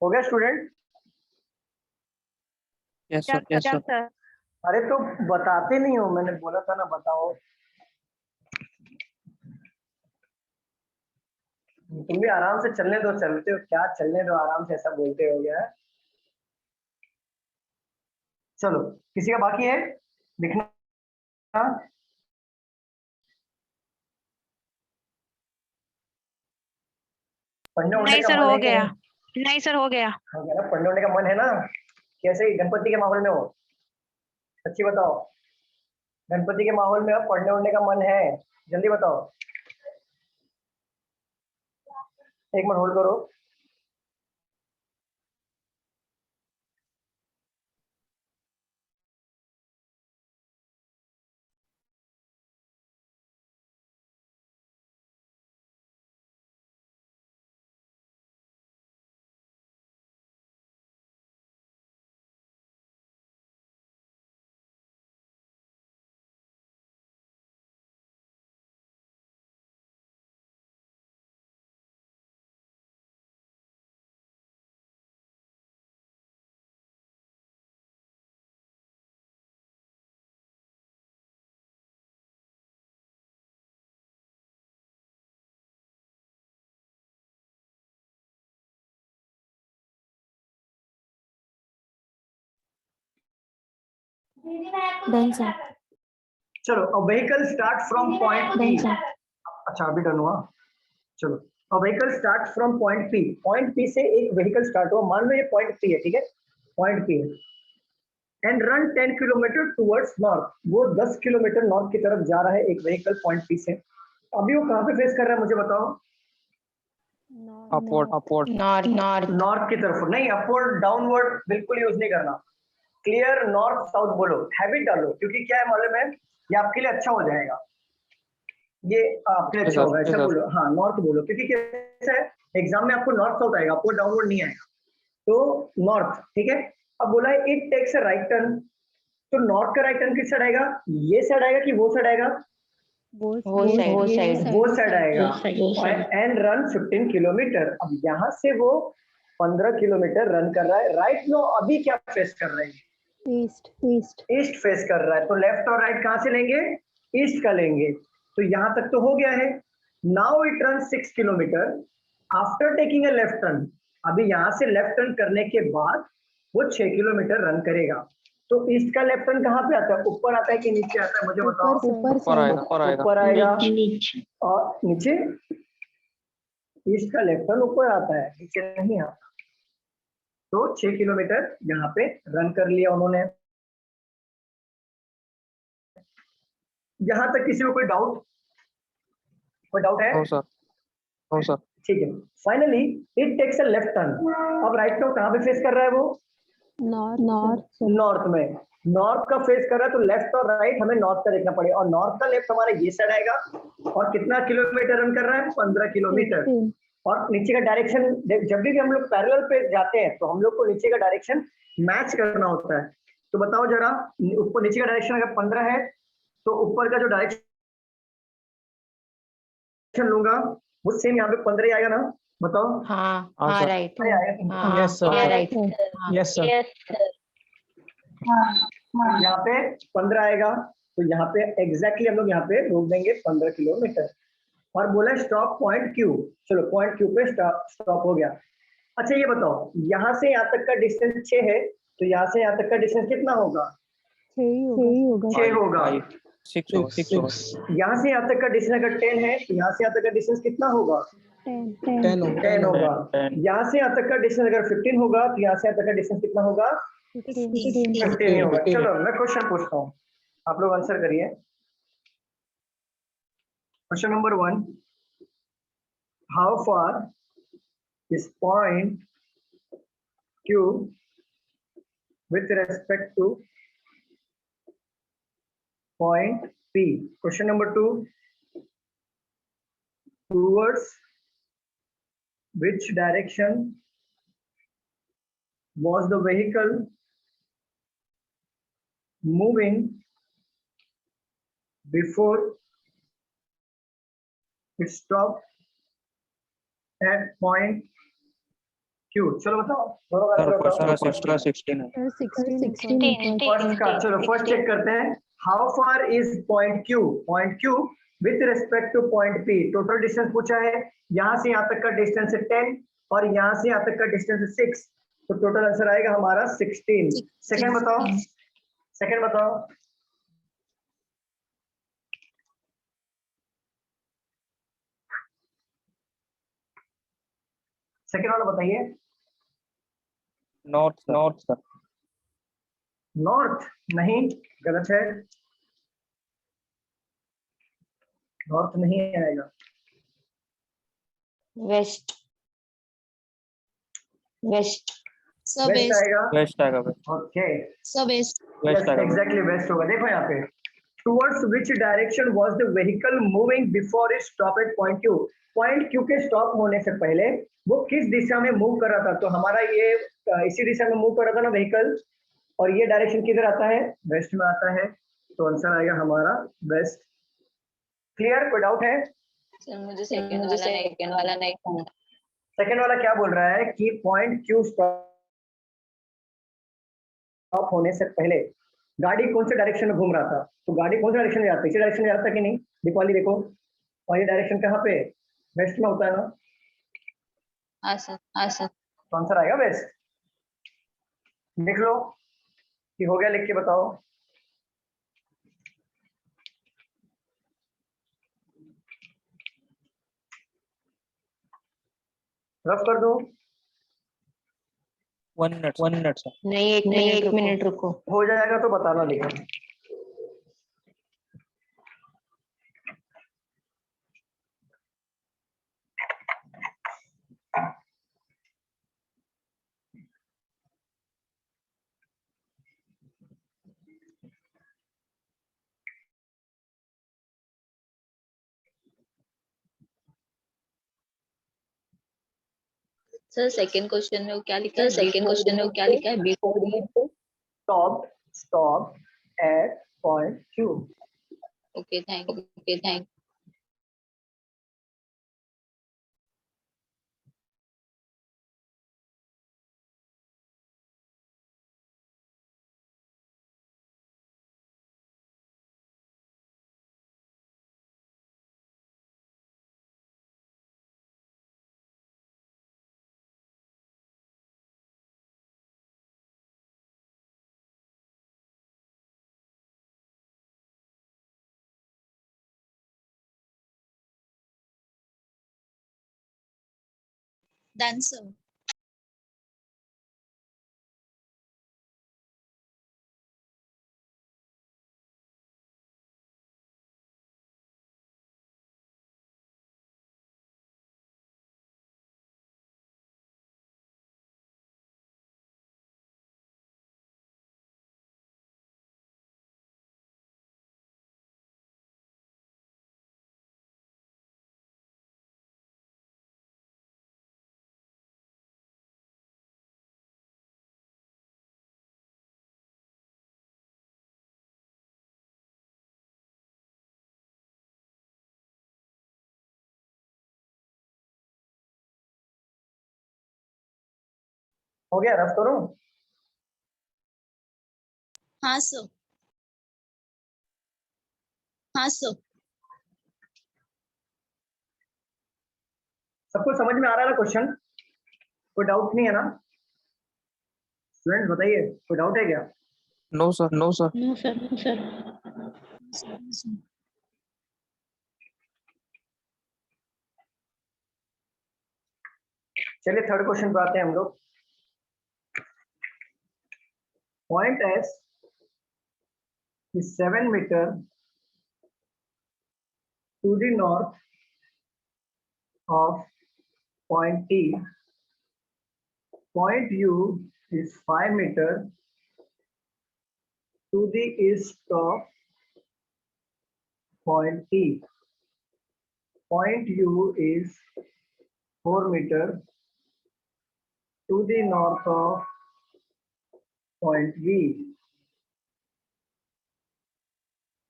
हो गया student? Yes sir, yes sir. अरे तो बताते नहीं हो, मैंने बोला था ना बताओ। तुम भी आराम से चलने दो, चलते हो क्या, चलने दो आराम से, ऐसा बोलते हो गया। चलो किसी का बाकी है लिखना? पढ़ने उड़ने नहीं का सर, मन हो है कि गया। नहीं? नहीं सर, हो गया। हो गया ना, पढ़ने उड़ने का मन है ना? कैसे ही गणपति के माहौल में हो? सच्ची बताओ, गणपति के माहौल में हो, पढ़ने उड़ने का मन है? जल्दी बताओ। एक मिनट होल्ड करो। Done sir. चलो, a vehicle start from point B. Done sir. अच्छा अभी डन हुआ, चलो a vehicle start from point P से एक व्हीकल स्टार्ट हुआ, मान लो ये पॉइंट पी है, ठीक है, पॉइंट पी है and run 10 kilometre towards north, वो 10 किलोमीटर नॉर्थ की तरफ जा रहा है एक व्हीकल पॉइंट पी से। अभी वो कहाँ पे फेस कर रहा है मुझे बताओ? अपवर्ड नॉर्थ की तरफ नहीं, अपवर्ड डाउनवर्ड बिल्कुल यूज नहीं करना। क्लियर नॉर्थ साउथ बोलो, हैबिट डालो, क्योंकि क्या है मालूम है, ये आपके लिए अच्छा हो जाएगा, ये आपके लिए अच्छा होगा, ऐसा बोलो, हाँ नॉर्थ बोलो, क्योंकि कैसा है एग्जाम में आपको नॉर्थ साउथ आएगा, अपवर्ड डाउनवर्ड नहीं आएगा, तो नॉर्थ, ठीक है। अब बोला है it takes a right turn, तो नॉर्थ का राइट टर्न किस साइड आएगा, ये साइड आएगा कि वो साइड आएगा? वो वो साइड आएगा, एंड रन 15 किलोमीटर। अब यहाँ से वो 15 किलोमीटर रन कर रहा है, राइट नो अभी क्या फेस कर रहे हैं? ईस्ट फेस कर रहा है, तो लेफ्ट और राइट कहाँ से लेंगे? ईस्ट का लेंगे, तो यहाँ तक तो हो गया है। Now it run 6 kilometre after taking a left turn, अभी यहाँ से लेफ्ट टर्न करने के बाद वो 6 किलोमीटर रन करेगा। तो ईस्ट का लेफ्ट टर्न कहाँ पे आता है, ऊपर आता है कि नीचे आता है मुझे बताओ? ऊपर आएगा और नीचे, ईस्ट का लेफ्ट टर्न ऊपर आता है, नीचे नहीं आता। तो 6 किलोमीटर यहाँ पे रन कर लिया उन्होंने। यहाँ तक किसी को कोई डाउट है? हो सर ठीक है। Finally it takes a left turn, अब राइट नो कहाँ पे फेस कर रहा है वो? नॉर्थ में, नॉर्थ का फेस कर रहा है, तो लेफ्ट और राइट हमें नॉर्थ का देखना पड़ेगा, और नॉर्थ का लेफ्ट हमारा ये साइड आएगा, और कितना किलोमीटर रन कर रहा है? 15 किलोमीटर। और नीचे का डायरेक्शन, जब भी हम लोग पैरेलल पे जाते हैं तो हम लोग को नीचे का डायरेक्शन मैच करना होता है। तो बताओ जरा, ऊपर नीचे का डायरेक्शन अगर 15 है तो ऊपर का जो डायरेक्शन लूंगा वो सेम यहाँ पे 15 ही आएगा ना? बताओ। हाँ right, yes sir, right, yes sir, यहाँ पे 15 आएगा, तो यहाँ पे एग्जैक्टली हम लोग यहाँ पे रोक देंगे 15 किलोमीटर। और बोला स्टॉप पॉइंट क्यू, चलो पॉइंट क्यू पे स्टॉप हो गया। अच्छा ये बताओ, यहाँ से यहाँ तक का डिस्टेंस 6 है, तो यहाँ से यहाँ तक का डिस्टेंस कितना होगा? 6 होगा। 6 होगा। यहाँ से यहाँ तक का डिस्टेंस अगर 10 है, तो यहाँ से यहाँ तक का डिस्टेंस कितना होगा? 10 होगा। यहाँ से यहाँ तक का डिस्टेंस अगर 15 होगा, तो यहाँ से यहाँ तक का डिस्टेंस कितना होगा? 15 होगा। चलो मैं क्वेश्चन पूछता हूँ, आप लोग आंसर करिए। Question number 1, how far is point Q with respect to point P? Question number 2, towards which direction was the vehicle moving before it stopped at point Q? चलो बताओ, दोनों का आंसर बताओ। क्वेश्चन 16 है। फर्स्ट का, चलो first check करते हैं। How far is point Q? Point Q with respect two point P, total distance पूछा है। यहाँ से यहाँ तक का डिस्टेंस है 10 और यहाँ से यहाँ तक का डिस्टेंस है 6, तो टोटल आंसर आएगा हमारा 16। सेकंड बताओ, सेकंड बताओ। सेकंड वाला बताइए। North sir. नॉर्थ नहीं, गलत है, नॉर्थ नहीं आएगा। वेस्ट आएगा। वेस्ट आएगा। ओके, वेस्ट आएगा। एग्जैक्टली वेस्ट होगा। देखो यहाँ पे, towards which direction was the vehicle moving before it stop at point Q? Point Q के स्टॉप होने से पहले वो किस दिशा में मूव कर रहा था? तो हमारा ये इसी दिशा में मूव कर रहा था ना व्हीकल, और ये डायरेक्शन किधर आता है? वेस्ट में आता है, तो आंसर आएगा हमारा वेस्ट। क्लियर? कोई डाउट है? मुझे सेकंड वाला नहीं समझा। सेकंड वाला क्या बोल रहा है कि पॉइंट Q स्टॉप होने से पहले गाड़ी कौन से डायरेक्शन में घूम रहा था? तो गाड़ी कौन से डायरेक्शन में जाती है? इसी डायरेक्शन में जाता है कि नहीं? दीपाली देखो, और ये डायरेक्शन कहाँ पे? वेस्ट में होता है ना? हाँ सर। तो आंसर आएगा वेस्ट। देख लो कि हो गया, लिख के बताओ। रफ कर दूं? 1 मिनट सर। नहीं, एक मिनट रुको। हो जाएगा तो बताना लेकिन। सर सेकंड क्वेश्चन में वो क्या लिखा है? सेकंड क्वेश्चन में वो क्या लिखा है? Before eat. Stop at point Q. Okay thank. Done, sir. हो गया, रफ करूं? हाँ सर। हाँ सर। सबको समझ में आ रहा है ना क्वेश्चन? कोई डाउट नहीं है ना? स्टूडेंट्स बताइए, कोई डाउट है क्या? No sir. No sir, no sir. चलिए थर्ड क्वेश्चन पे आते हैं हम लोग। Point S is 7 meter to the north of point T. Point U is 5 meter to the east of point T. Point U is 4 meter to the north of point V.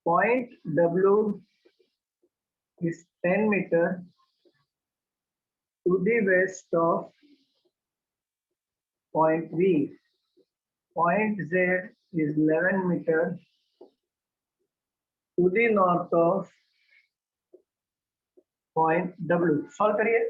Point W is 10 meter to the west of point V. Point Z is 11 meter to the north of point W. Solve करिए।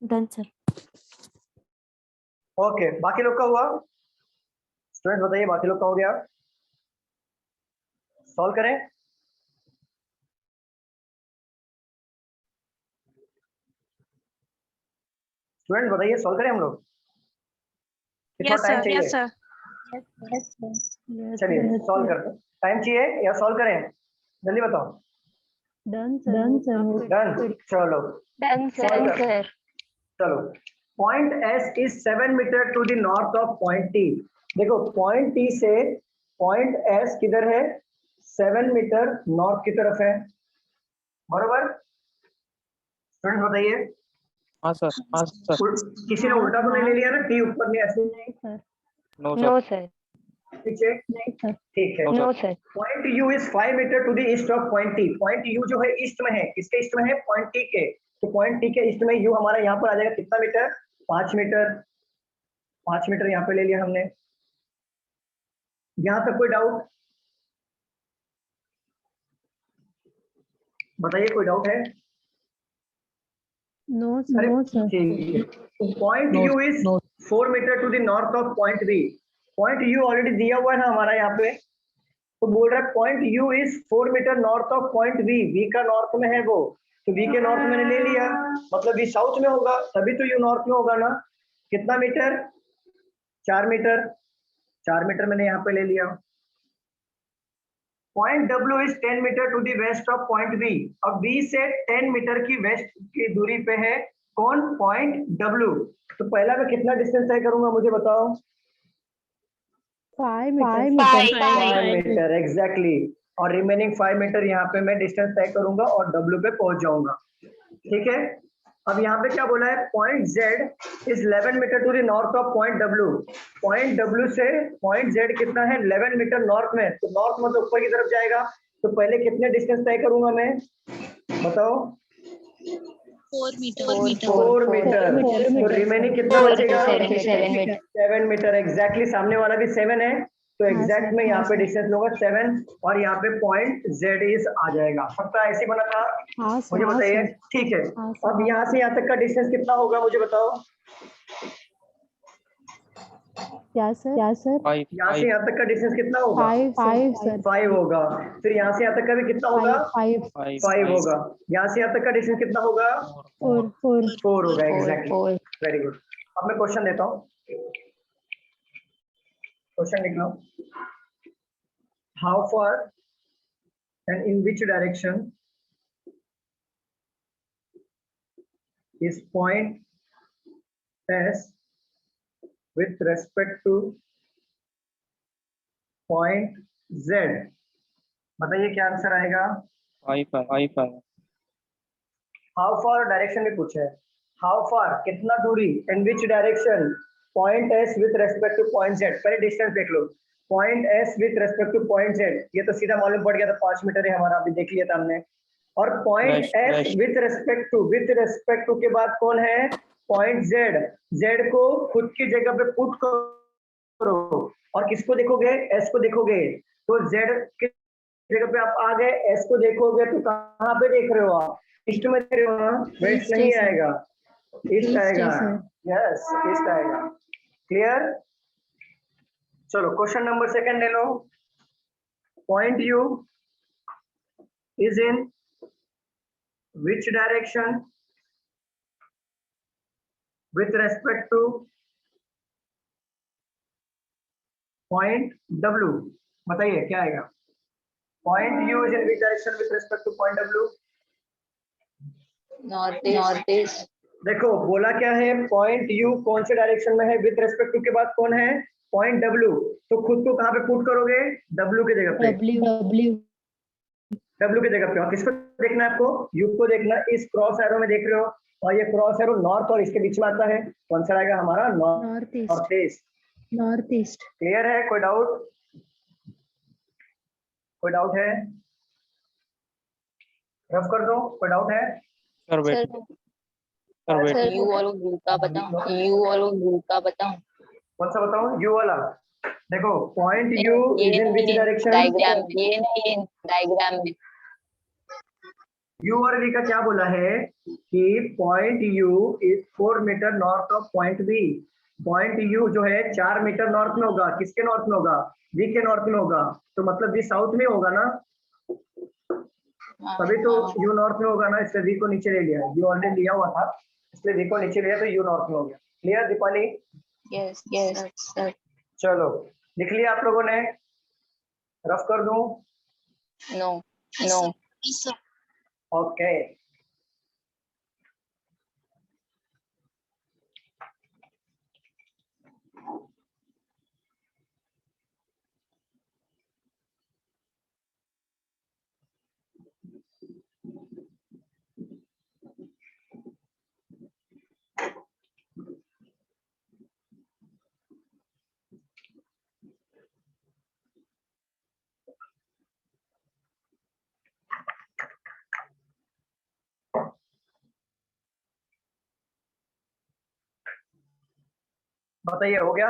Done sir. Okay, बाकी लोग का हुआ? Student बताइए, बाकी लोग का हो गया? सॉल्व करें? स्टूडेंट बताइए, सॉल्व करें हम लोग? कितना टाइम चाहिए? चलिए सॉल्व करते हैं। टाइम चाहिए या सॉल्व करें? जल्दी बताओ। Done sir. डन, चलो डन Solve कर। सर। चलो, point S is 7 metre to the north of point T. देखो पॉइंट टी से पॉइंट एस किधर है? 7 मीटर नॉर्थ की तरफ है, बरोबर? स्टूडेंट बताइए। हाँ सर, हाँ सर। किसी ने उल्टा तो नहीं ले लिया ना? टी ऊपर नहीं ऐसे? नहीं sir. No sir. No sir. पीछे? नहीं सर। ठीक है। No sir. Point U is 5 metre to the east of point T. Point U जो है ईस्ट में है, किसके ईस्ट में है? पॉइंट टी के। तो पॉइंट टी के ईस्ट में यू हमारा यहाँ पर आ जाएगा कितना मीटर? 5 मीटर। 5 मीटर यहाँ पे ले लिया हमने। यहाँ तक कोई डाउट? बताइए, कोई डाउट है? No sir. ठीक है। Point U is 4 metre to the north of point B. Point U already दिया हुआ है ना हमारा यहाँ पे, तो बोल रहा है point U is 4 metre north of point B. B का नॉर्थ में है वो, तो बी के नॉर्थ मैंने ले लिया, मतलब बी साउथ में होगा, तभी तो यू नॉर्थ में होगा ना। कितना मीटर? 4 मीटर। 4 मीटर मैंने यहाँ पे ले लिया। Point W is 10 metre to the west of point B. अब बी से 10 मीटर की वेस्ट की दूरी पे है कौन? Point W. तो पहला मैं कितना डिस्टेंस तय करूंगा, मुझे बताओ? 5 मीटर। 5 metre exactly. और रिमेनिंग 5 मीटर यहाँ पे मैं डिस्टेंस तय करूंगा और डब्ल्यू पे पहुंच जाऊंगा। ठीक है। अब यहाँ पे क्या बोला है? Point Z is 11 metre to the north of point W. Point W से पॉइंट जेड कितना है? 11 मीटर नॉर्थ में। तो नॉर्थ में तो ऊपर की तरफ जाएगा, तो पहले कितने डिस्टेंस तय करूंगा मैं, बताओ? 4 मीटर। 4 मीटर। तो रिमेनिंग कितना बचेगा? 7 मीटर एग्जैक्टली। सामने वाला भी 7 है, तो एग्जैक्ट में यहाँ पे डिस्टेंस लूंगा 7, और यहाँ पे पॉइंट जेड इज आ जाएगा। सबका ऐसे बना था? हाँ सर। मुझे बताइए। ठीक है। अब यहाँ से यहाँ तक का डिस्टेंस कितना होगा, मुझे बताओ? क्या सर? 5 यहाँ से यहाँ तक का डिस्टेंस कितना होगा? 5 सर। 5 होगा। फिर यहाँ से यहाँ तक का भी कितना होगा? 5 5 होगा। यहाँ से यहाँ तक का डिस्टेंस कितना होगा? 4 होगा एग्जैक्टली। Very good. अब मैं क्वेश्चन देता हूँ, क्वेश्चन लिख लो। How far and in which direction is point S with respect to point Z? बताइए क्या आंसर आएगा? 5 है। हाउ फार डायरेक्शन में पूछा है। हाउ फार कितना दूरी, in which direction point S with respect to point Z. पहले डिस्टेंस देख लो। Point S with respect to point Z, ये तो सीधा मालूम पड़ गया था 5 मीटर है हमारा, अभी देख लिया था हमने। और point S with respect to के बाद कौन है? Point Z. जेड को खुद की जगह पे पुट करो और किसको देखोगे? एस को देखोगे। तो जेड की जगह पे आप आ गए, एस को देखोगे तो कहाँ पे देख रहे हो आप? ईस्ट में देख रहे हो ना? वेस्ट नहीं आएगा, ईस्ट आएगा। यस, ईस्ट आएगा। क्लियर? चलो क्वेश्चन नंबर 2 ले लो। Point U is in which direction with respect to point W? बताइए क्या आएगा? Point U is in which direction with respect to point W? North east. देखो बोला क्या है? Point U कौन से डायरेक्शन में है? with respect to के बाद कौन है? Point W। तो खुद को कहाँ पे पुट करोगे? W की जगह पे। W की जगह पे। और किसको देखना है आपको? U को देखना। इस क्रॉस एरो में देख रहे हो, और ये क्रॉस एरो नॉर्थ और इसके बीच में आता है, कौन सा आएगा हमारा? North east. क्लियर है? कोई डाउट? कोई डाउट है? रफ कर दो, कोई डाउट है? Sir wait. सर यू और ब्लू का बताओ। कौन सा बताऊं? यू वाला। देखो point U is in which direction? Diagram, ये नहीं, डायग्राम में यू और वी का क्या बोला है कि point U is 4 metre north of point B. Point U जो है 4 मीटर नॉर्थ में होगा। किसके नॉर्थ में होगा? वी के नॉर्थ में होगा। तो मतलब वी साउथ में होगा ना, तभी तो यू नॉर्थ में होगा ना, इसलिए वी को नीचे ले लिया। यू ऑलरेडी लिया हुआ था, इसलिए वी को नीचे लिया तो यू नॉर्थ में हो गया। Clear Deepali? Yes Yes, sir. चलो लिख लिया आप लोगों ने? रफ कर दूं? No No. Yes, sir. Okay. बताइए, हो गया?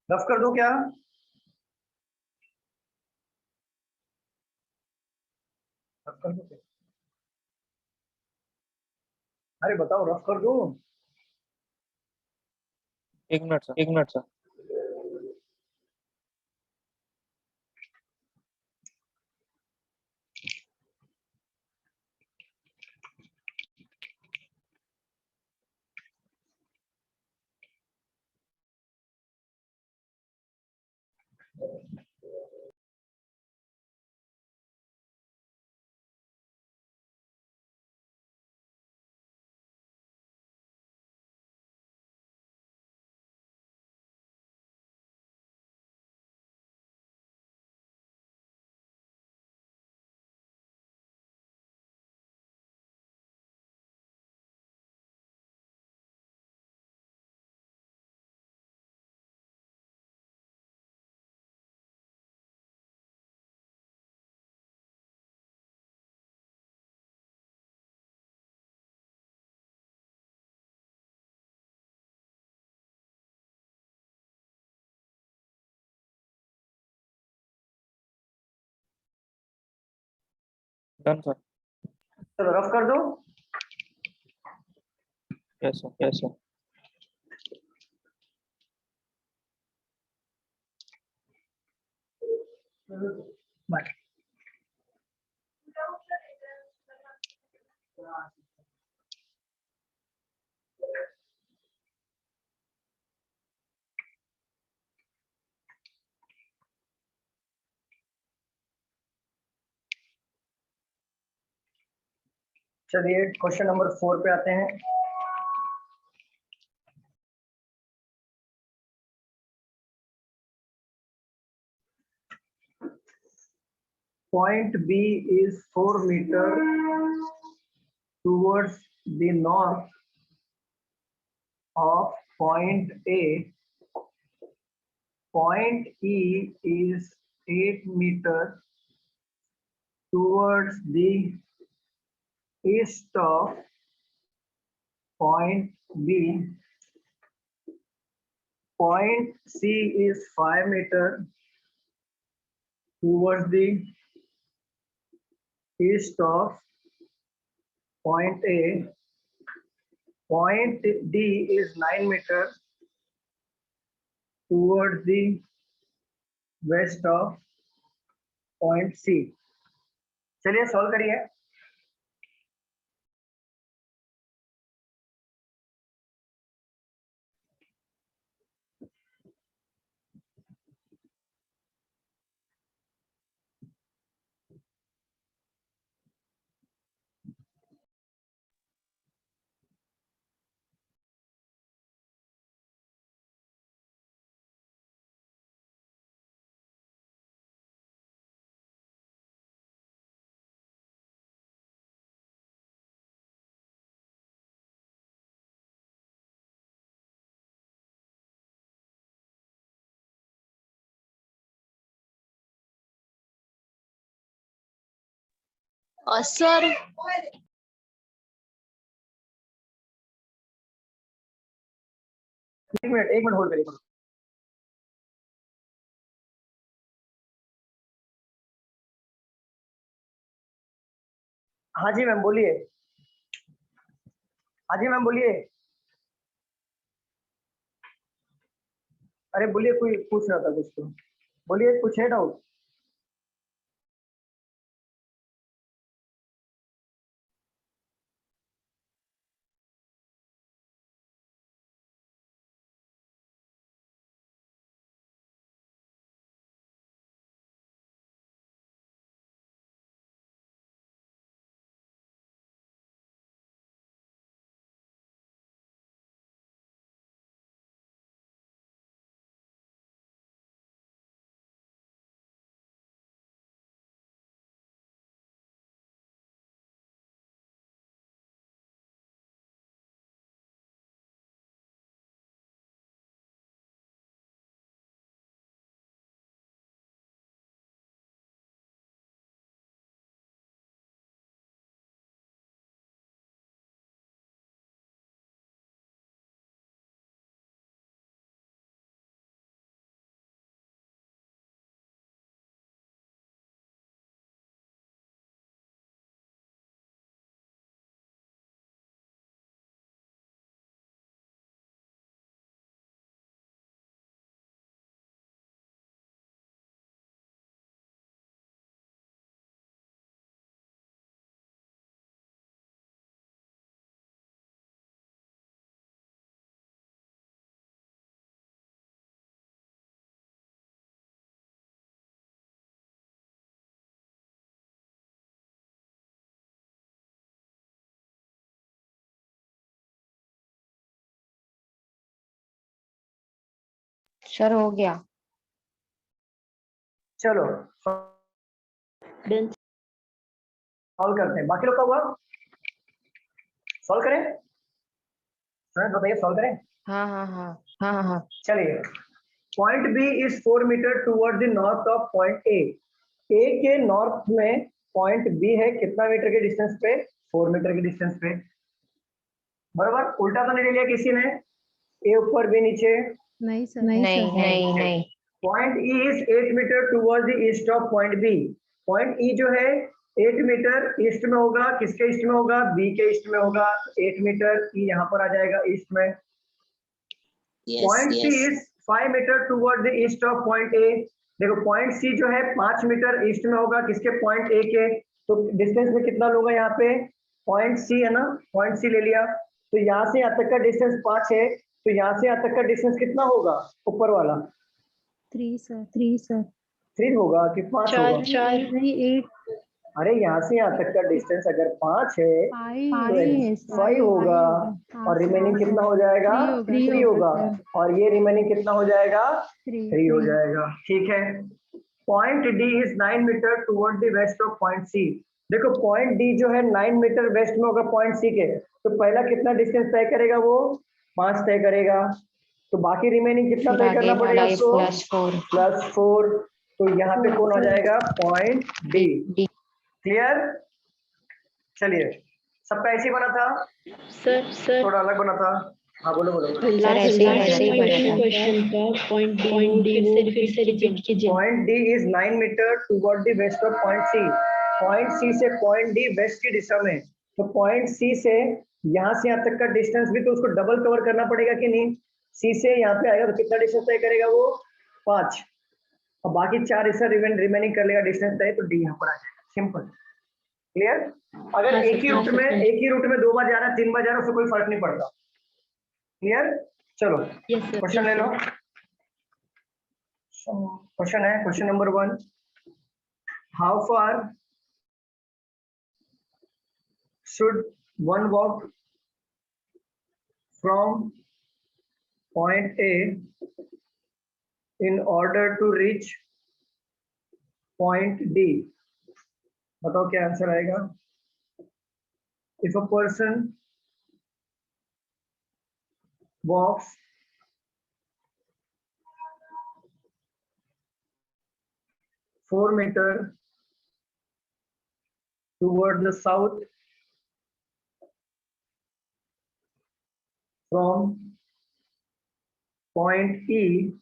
रफ कर दूं क्या? रफ कर दूं क्या? अरे बताओ, रफ कर दूं? एक मिनट सर, एक मिनट सर। Done sir. चलो रफ कर दूं? Yes sir, yes sir. Bye. चलिए क्वेश्चन नंबर 4 पे आते हैं। Point B is 4 meter towards the north of point A. Point E is 8 meter towards the east of point B. Point C is 5 meter towards the east of point A. Point D is 9 meter towards the west of point C. चलिए solve करिए। Sir, एक minute hold करिए। हाँ जी ma'am बोलिए। हाँ जी ma'am बोलिए। अरे बोलिए, कोई पूछ रहा था कुछ तो बोलिए, कुछ है डाउट? सर हो गया। चलो डन। सॉल्व करते हैं, बाकी लोग का हुआ? सॉल्व करें? स्टूडेंट बताइए, सॉल्व करें? हाँ हाँ हाँ हाँ हाँ हाँ। चलिए, point B is 4 metre toward the north of point A. A के नॉर्थ में पॉइंट बी है, कितना मीटर के डिस्टेंस पे? 4 मीटर के डिस्टेंस पे। बराबर, उल्टा तो नहीं ले लिया किसी ने? ए ऊपर बी नीचे। नहीं सर। नहीं नहीं नहीं। Point E is 8 metre toward the east of point B. Point E जो है 8 मीटर ईस्ट में होगा, किसके ईस्ट में होगा? बी के ईस्ट में होगा। 8 मीटर ई यहाँ पर आ जाएगा ईस्ट में। Point C is 5 metre toward the east of point A. देखो पॉइंट सी जो है 5 मीटर ईस्ट में होगा, किसके? पॉइंट ए के। तो डिस्टेंस में कितना लूंगा यहाँ पे? पॉइंट सी है ना, पॉइंट सी ले लिया। तो यहाँ से यहाँ तक का डिस्टेंस 5 है, तो यहाँ से यहाँ तक का डिस्टेंस कितना होगा ऊपर वाला? 3 सर। 3 होगा कि 5 होगा? नहीं 8 अरे यहाँ से यहाँ तक का डिस्टेंस अगर 5 है तो 5 5 होगा, और रिमेनिंग कितना हो जाएगा? 3 होगा, और ये रिमेनिंग कितना हो जाएगा? 3 हो जाएगा। ठीक है। Point D is 9 metre toward the west of point C. देखो पॉइंट डी जो है 9 मीटर वेस्ट में होगा पॉइंट सी के, तो पहला कितना डिस्टेंस तय करेगा? वो 5 तय करेगा। तो बाकी रिमेनिंग कितना तय करना पड़ेगा उसको? +4। तो यहाँ पे कौन आ जाएगा? Point D. क्लियर? चलिए, सबका ऐसे ही बना था? सर थोड़ा अलग बना था? हाँ बोलो बोलो। लास्ट क्वेश्चन का पॉइंट डी वो फिर से रिपीट कीजिए। Point D is 9 metre toward the west of point C. Point C से पॉइंट डी वेस्ट की दिशा में, तो पॉइंट सी से यहाँ से यहाँ तक का डिस्टेंस भी तो उसको डबल कवर करना पड़ेगा कि नहीं? सी से यहाँ पे आएगा तो कितना डिस्टेंस तय करेगा वो? 5, और बाकी 4 इसका रिमेनिंग कर लेगा डिस्टेंस तय, तो डी यहाँ पर आ जाएगा। सिंपल। क्लियर? अगर एक ही रूट में 2 बार जा रहा है, 3 बार जा रहा है, उससे कोई फर्क नहीं पड़ता। क्लियर? चलो क्वेश्चन ले लो। क्वेश्चन है, question number 1, how far should one walk from point A in order to reach point D? बताओ क्या आंसर आएगा? If a person walks four meters toward the south from point E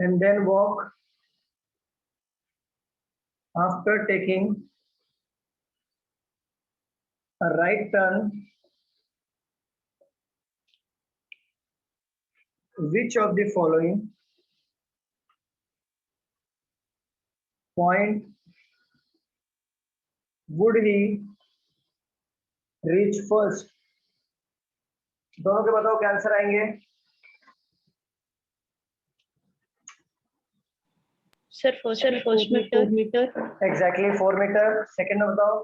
and then walk after taking a right turn, which of the following point would he reach first? दोनों के बताओ क्या answer आएंगे? Sir first metre exactly 4 metre. Second में बताओ.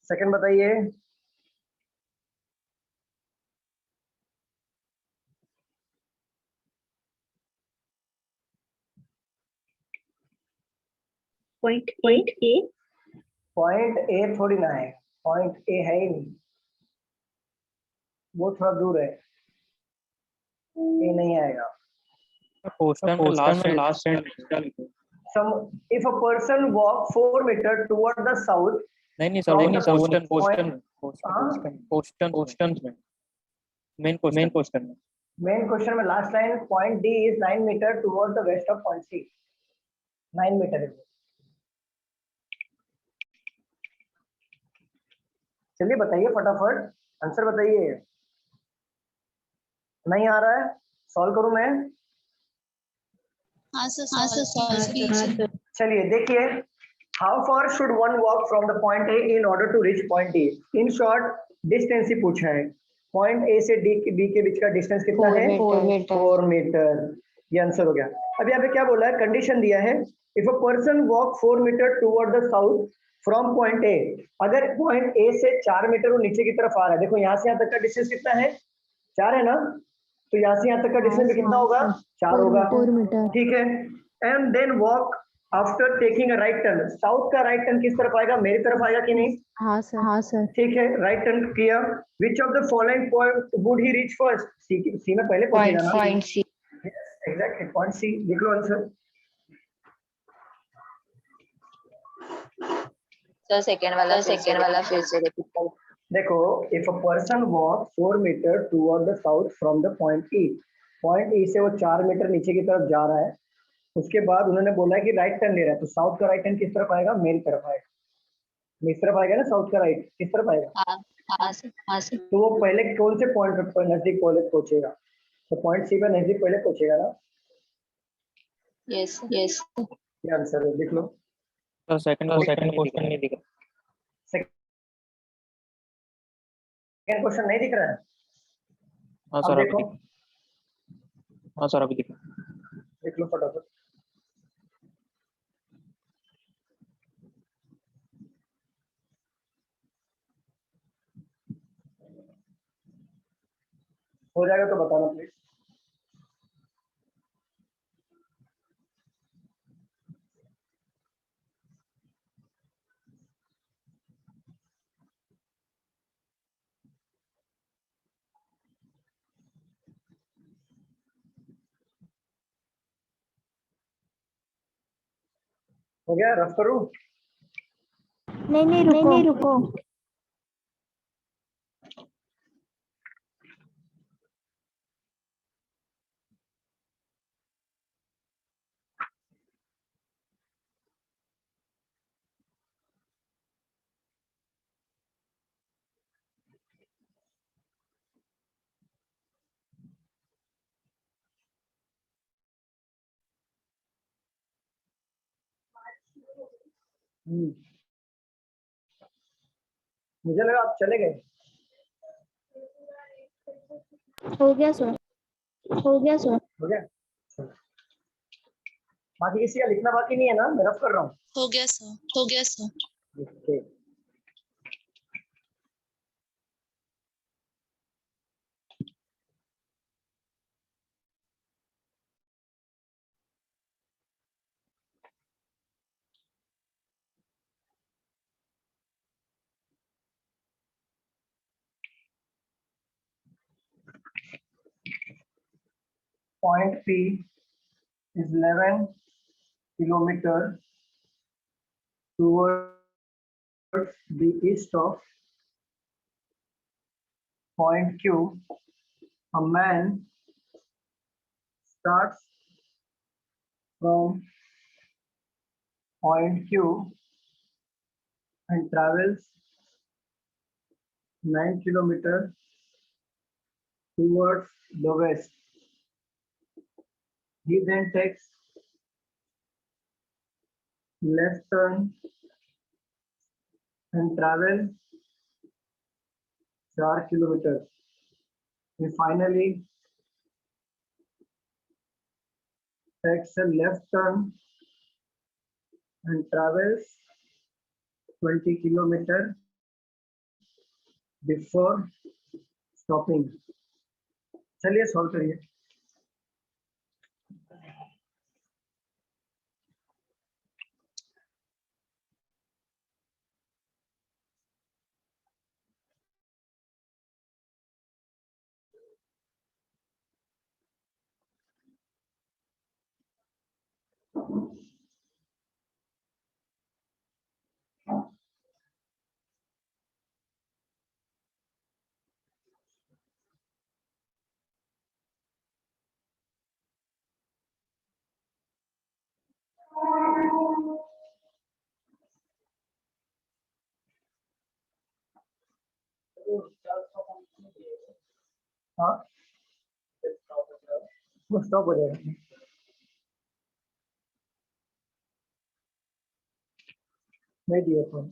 Second बताइए. Point A point A थोड़ी ना है. पॉइंट ए है ही नहीं, वो थोड़ा दूर है. ए नहीं आएगा. Question last sentence. Some if a person walk 4 meter toward the south. नहीं सर, क्वेश्चन में मेन क्वेश्चन में. मेन क्वेश्चन में last line point D is 9 metre toward the west of point C. 9 metre है. चलिए बताइए फटाफट answer बताइए. नहीं आ रहा है? सॉल्व करूं मैं? हाँ सर सॉल्व. चलिए देखिए. How far should one walk from the point A in order to reach point D? In short distance ही पूछा है. पॉइंट ए से डी के बीच का डिस्टेंस कितना है? 4 मीटर. ये आंसर हो गया. अब यहाँ पे क्या बोला है? कंडीशन दिया है. If a person walk 4 metre toward the south from point A. अगर पॉइंट ए से 4 मीटर वो नीचे की तरफ आ रहा है. देखो यहाँ से यहाँ तक का डिस्टेंस कितना है? 4 है ना? तो यहाँ से यहाँ तक का डिस्टेंस कितना होगा? 4 होगा. 4 मीटर. ठीक है. And then walk after taking a right turn. South का राइट टर्न किस तरफ आएगा? मेरी तरफ आएगा कि नहीं? हाँ सर. ठीक है. राइट टर्न किया. Which of the following point would he reach first? C में पहले पहुंचेगा ना? Point C. Exactly point C. लिख लो आंसर. सर सेकंड वाला फिर से रिपीट करो. देखो. If a person walk 4 metre toward the south from the point E. Point E से वो 4 मीटर नीचे की तरफ जा रहा है. उसके बाद उन्होंने बोला है कि राइट टर्न ले रहा है. तो साउथ का राइट टर्न किस तरफ आएगा? मेरी तरफ आएगा. मेरी तरफ आएगा ना. साउथ का राइट किस तरफ आएगा? हाँ सर. तो वो पहले कौन से पॉइंट पर नजदीक पहले पहुंचेगा? तो पॉइंट सी पर नजदीक पहले पहुंचेगा ना. यस. ये आंसर है. लिख लो. सर सेकंड क्वेश्चन नहीं दिख रहा. सेकंड क्वेश्चन नहीं दिख रहा है? हाँ अब सर देखो. अभी दिख रहा. लिख लो फटाफट. हो जाएगा तो बताना प्लीज. हो गया? रफ करूं? नहीं रुको. मुझे लगा आप चले गए. हो गया सर. हो गया. बाकी किसी का लिखना बाकी नहीं है ना? मैं रफ कर रहा हूँ. हो गया sir. Okay. Point P is 11 kilometer towards the east of point Q, a man starts from point Q and travels 9 kilometers towards the west. He then takes left turn and travels 4 kilometers. He finally takes a left turn and travels 20 kilometers before stopping. चलिए solve करिए. हाँ, वो stop हो जाएगा. नहीं दिया phone.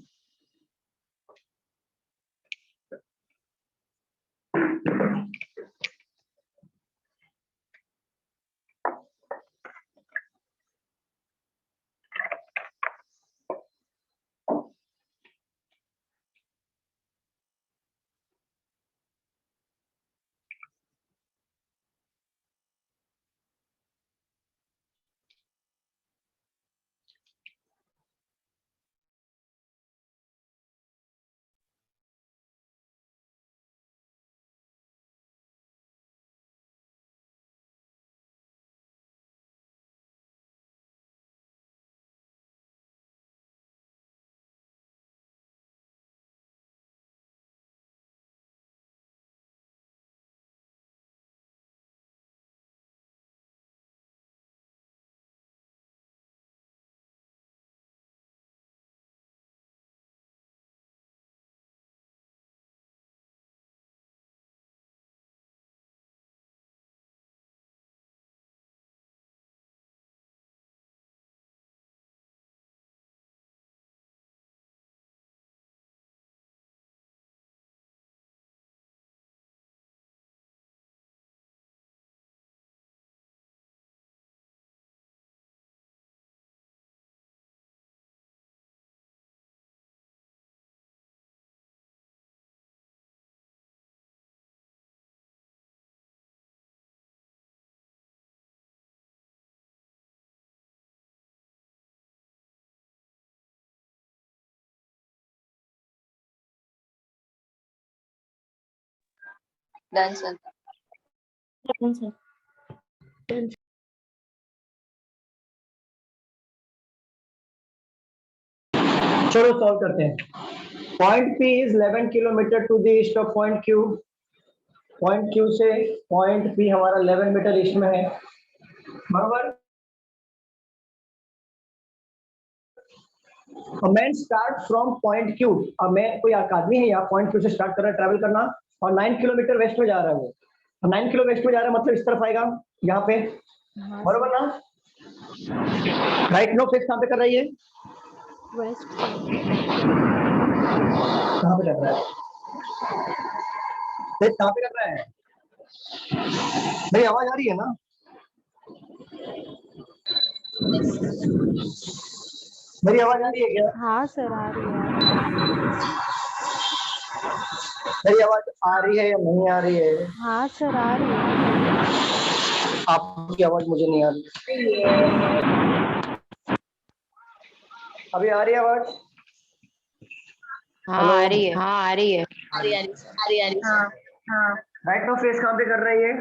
Done, sir. चलो solve करते हैं. Point P is 11 kilometre to the east of point Q. Point Q से पॉइंट P हमारा 11 मीटर ईस्ट में है, बराबर. Man start from point Q. अब मैं कोई आदमी है यहाँ पॉइंट Q से स्टार्ट कर रहा है ट्रैवल करना और 9 किलोमीटर वेस्ट में जा रहा है. वो 9 किलो वेस्ट में जा रहा है मतलब इस तरफ आएगा यहाँ पे, बराबर ना. राइट नो फेस कहाँ पे कर रही है? वेस्ट. कहाँ पे कर रहा है? फेस कहाँ पे कर रहा है? मेरी आवाज आ रही है ना? मेरी आवाज आ रही है क्या? हाँ सर आ रही है. मेरी आवाज आ रही है या नहीं आ रही है? हाँ सर आ रही है. आपकी आवाज मुझे नहीं आ रही. अभी आ रही है आवाज? हाँ आ रही है. हाँ आ रही है. राइट नो फेस कहाँ पे कर रही है?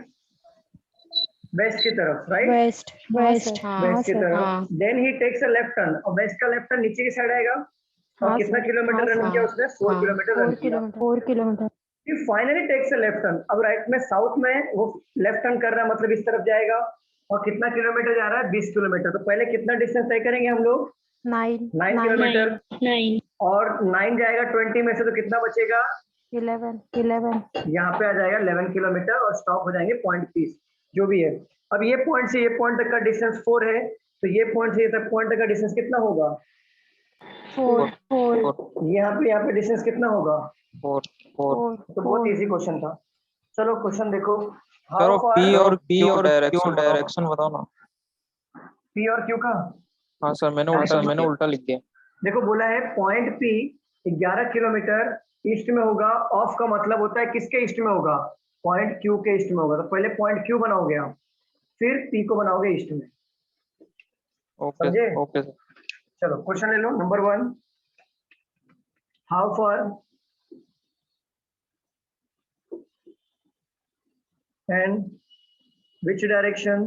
वेस्ट की तरफ, राइट? वेस्ट. वेस्ट. हाँ वेस्ट की सर. तरफ. हाँ. Then he takes a left turn. और वेस्ट का लेफ्ट टर्न नीचे की साइड आएगा. और हाँ कितना सर, किलोमीटर हाँ रन किया उसने? 4 हाँ। किलोमीटर रन 4 किया। Kilometre 4 kilometre. Finally takes left turn. अब राइट में साउथ में वो लेफ्ट टर्न कर रहा है, मतलब इस तरफ जाएगा। और कितना किलोमीटर जा रहा है? 20 किलोमीटर। तो पहले कितना डिस्टेंस तय करेंगे हम लोग? 9 किलोमीटर। 9 और 9 जाएगा 20 में से, तो कितना बचेगा? 11 यहाँ पे आ जाएगा 11 किलोमीटर और स्टॉप हो जाएंगे पॉइंट 30 जो भी है। अब ये पॉइंट से ये पॉइंट तक का डिस्टेंस 4 है, तो ये पॉइंट से ये तक पॉइंट तक का डिस्टेंस कितना होगा? 4 यहाँ पे डिस्टेंस कितना होगा? 4 तो बहुत इजी क्वेश्चन था। चलो क्वेश्चन देखो। सर पी और क्यू डायरेक्शन डायरेक्शन बताओ ना। पी और क्यू का? हाँ सर, मैंने उल्टा लिख दिया। देखो बोला है पॉइंट पी 11 किलोमीटर ईस्ट में होगा। ऑफ का मतलब होता है किसके ईस्ट में होगा? पॉइंट क्यू के ईस्ट में होगा। तो पहले पॉइंट क्यू बनाओगे आप, फिर पी को बनाओगे ईस्ट में। समझे? Okay sir. चलो क्वेश्चन ले लो। Number 1, how far and which direction,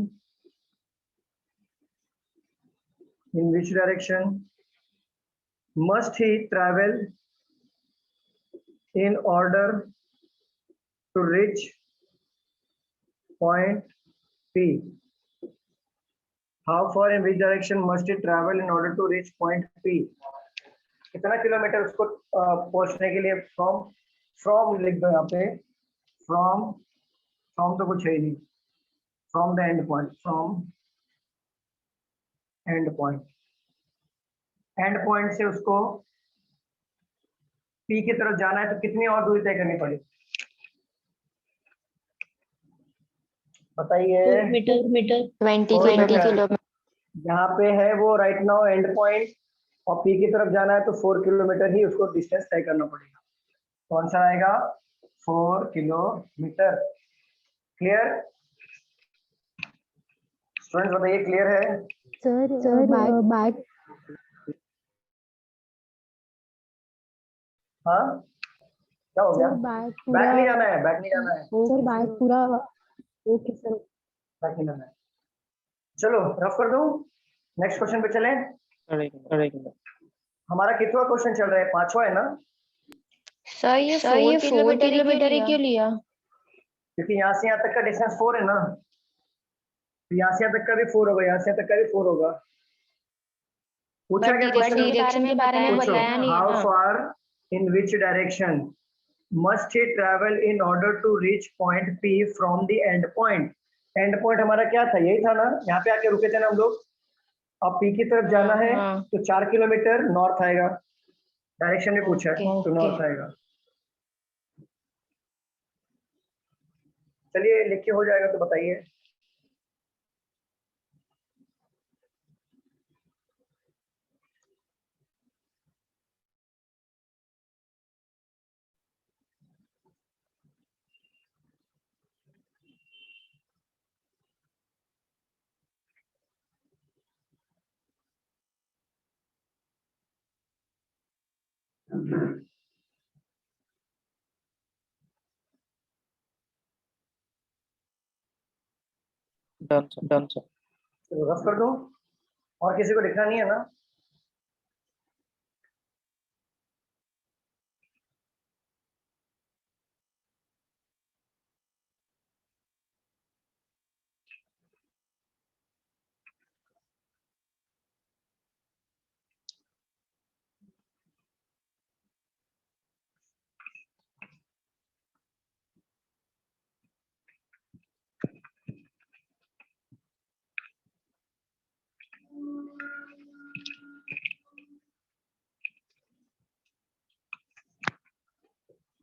in which direction must he travel in order to reach point P? How far in which direction must he travel in order to reach point P? कितना kilometre उसको पहुंचने के लिए? From लिख दो यहाँ पे। From तो कुछ है ही नहीं। From the end point, from and point. End point से उसको पी की तरफ जाना है, तो कितनी और दूरी तय करनी पड़ेगी? बताइए। 4 मीटर 20 किलोमीटर। किलोमीटर। यहाँ पे है वो राइट नाउ एंड पॉइंट, और पी की तरफ जाना है तो 4 किलोमीटर ही उसको डिस्टेंस तय करना पड़ेगा। कौन सा आएगा? 4 किलोमीटर। Clear student? बताइए क्लियर है? सर बैक हाँ क्या हो गया? बैक बैक नहीं जाना है, बैक नहीं जाना है, सर बैक पूरा ओके सर। बैक नहीं जाना है। चलो रफ कर दूं, नेक्स्ट क्वेश्चन पे चलें। हमारा कितना क्वेश्चन चल रहा है? 5वां है ना? सर ये 4 किलोमीटर ही क्यों लिया? क्योंकि यहाँ से यहाँ तक का डिस्टेंस 4 है ना, तो यहाँ से यहाँ तक का भी 4 होगा, यहाँ से यहाँ तक का भी 4 होगा। पूछा क्या क्वेश्चन? डायरेक्शन के बारे में बताया नहीं है हाउ ना। Far in which direction must he travel in order to reach point P from the end point? End point हमारा क्या था? यही था ना, यहाँ पे आके रुके थे ना हम लोग। अब पी की तरफ जाना है तो 4 किलोमीटर नॉर्थ आएगा। डायरेक्शन में पूछा है तो नॉर्थ आएगा। चलिए लिख के हो जाएगा तो बताइए। Done sir. तो रफ कर दो, और किसी को लिखना नहीं है ना?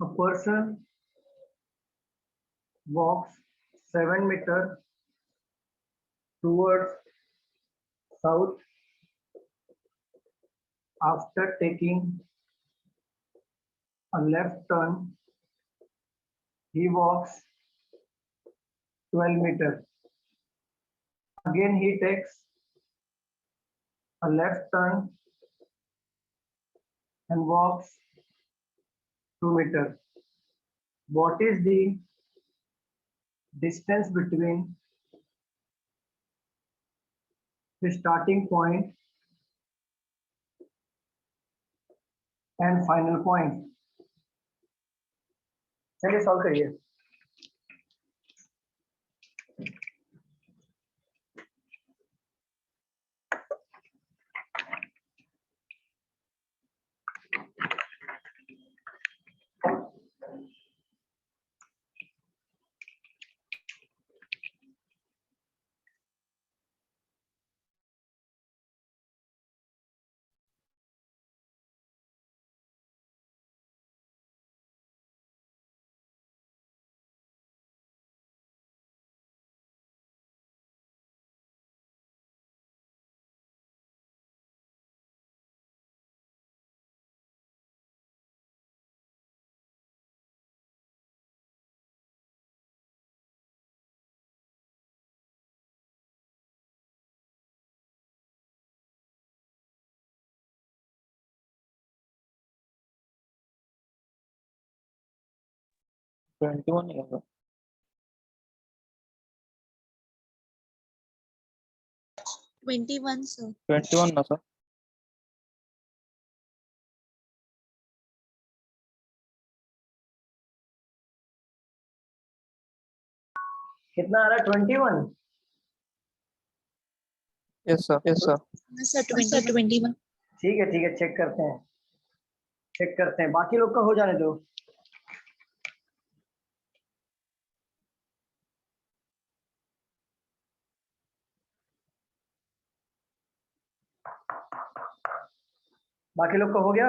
A person walks 7 meters towards south after taking a left turn. He walks 12 meters. Again he takes a left turn and walks 2 meters. What is the distance between the starting point and final point. चलिए solve करिए। Twenty one नहीं होगा। 21 sir. 21 ना sir. कितना आ रहा है? 21। Yes sir, yes sir. Sir 21. ठीक है, चेक करते हैं, बाकी लोग का हो जाने दो। बाकी लोग का हो गया।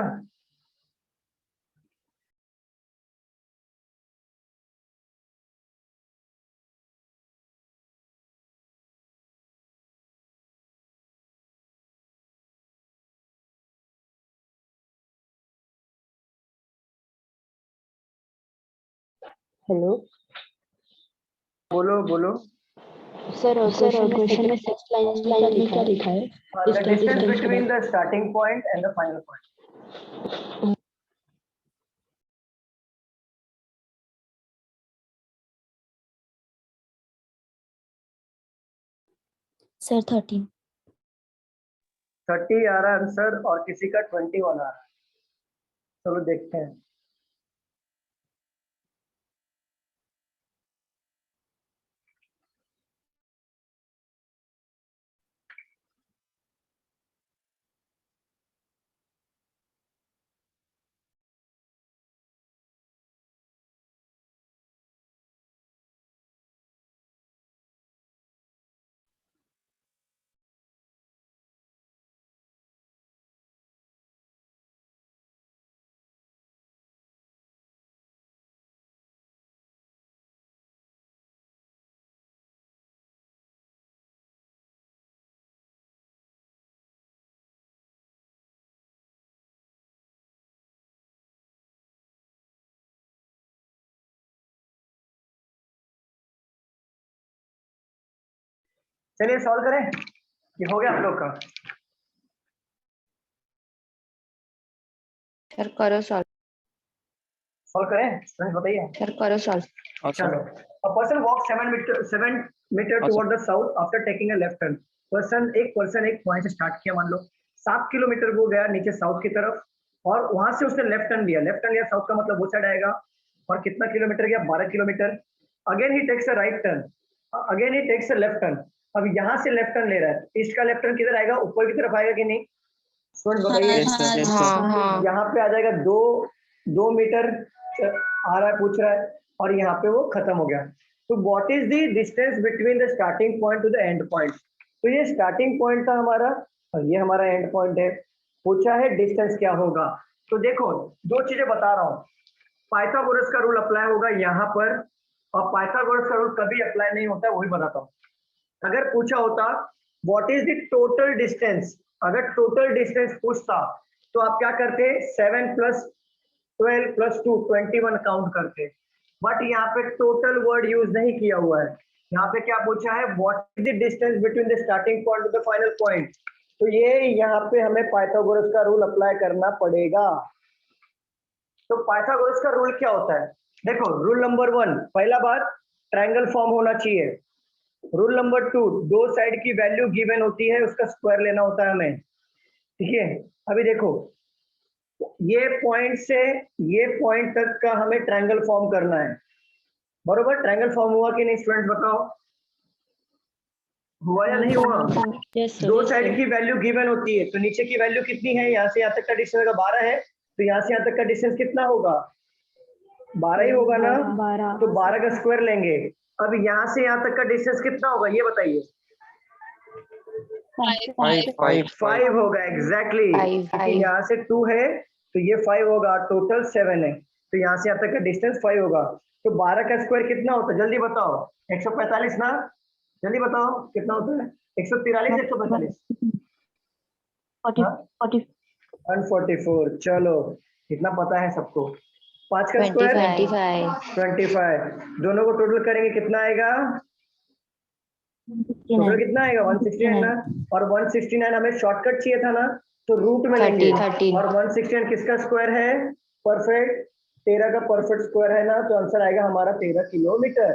हेलो बोलो। सर, क्वेश्चन में 6 लाइन में क्या लिखा है? The distance between the starting point and the final point. Sir 13 30 आ रहा है आंसर और किसी का 21 आ रहा है। चलो देखते हैं। चलिए सॉल्व करें। ये हो गया आप लोग का। सर करो सॉल्व। सॉल्व करें स्टूडेंट, बताइए। सर करो सॉल्व। चलो। A person walks 7 meter toward the south after taking a left turn. एक पॉइंट से स्टार्ट किया, मान लो 7 किलोमीटर वो गया नीचे साउथ की तरफ, और वहां से उसने लेफ्ट टर्न लिया। साउथ का मतलब वो साइड आएगा, और कितना किलोमीटर गया? 12 kilometre. Again he takes a right turn, again he takes a left turn. अब यहाँ से लेफ्ट टर्न ले रहा है, ईस्ट का लेफ्ट टर्न किधर आएगा? ऊपर की तरफ आएगा कि नहीं? स्टूडेंट बताइए। Yes sir, yes sir. यहाँ पे आ जाएगा 2 मीटर आ रहा है, पूछ रहा है, और यहाँ पे वो खत्म हो गया। तो what is the distance between the starting point two the end point? तो ये स्टार्टिंग पॉइंट था हमारा, और ये हमारा एंड पॉइंट है। पूछा है डिस्टेंस क्या होगा। तो देखो, दो चीजें बता रहा हूँ। पाइथागोरस का रूल अप्लाई होगा यहाँ पर, और पाइथागोरस का रूल कभी अप्लाई नहीं होता है, वही बताता हूँ। अगर पूछा होता what is the total distance, अगर टोटल डिस्टेंस पूछता तो आप क्या करते? 7 + 12 + 2 21 काउंट करते। बट यहाँ पे टोटल वर्ड यूज नहीं किया हुआ है। यहाँ पे क्या पूछा है? What is the distance between the starting point two the final point. तो ये यहाँ पे हमें पाइथागोरस का रूल अप्लाई करना पड़ेगा। तो पाइथागोरस का रूल क्या होता है? देखो, रूल नंबर 1, पहला बात, ट्रायंगल फॉर्म होना चाहिए। रूल नंबर 2, दो साइड की वैल्यू गिवन होती है, उसका स्क्वायर लेना होता है हमें। ठीक है, अभी देखो, ये पॉइंट से ये पॉइंट तक का हमें ट्रायंगल फॉर्म करना है, बरोबर। ट्रायंगल फॉर्म हुआ कि नहीं स्टूडेंट्स, बताओ हुआ या नहीं हुआ? Yes sir. दो साइड की वैल्यू गिवन होती है, तो नीचे की वैल्यू कितनी है, यहाँ से यहाँ तक का डिस्टेंस अगर 12 है तो यहाँ से यहाँ तक का डिस्टेंस कितना होगा, 12 ही होगा ना। 12 तो 12 का स्क्वायर लेंगे। अब यहाँ से यहाँ तक का डिस्टेंस कितना होगा ये बताइए? 5 होगा एग्जैक्टली। यहाँ से 2 है तो ये 5 होगा, टोटल 7 है, तो यहाँ से यहाँ तक का डिस्टेंस 5 होगा। तो 12 का स्क्वायर कितना होता है जल्दी बताओ? 145 ना, जल्दी बताओ कितना होता है? 143 145 144। चलो इतना पता है सबको। 5 का स्क्वायर 25। दोनों को टोटल करेंगे कितना आएगा? टोटल कितना आएगा? 169 ना। और 169 हमें शॉर्टकट चाहिए था ना, तो रूट में लेंगे। और 169 किसका स्क्वायर है? परफेक्ट 13 का परफेक्ट स्क्वायर है ना, तो आंसर आएगा हमारा 13 किलोमीटर।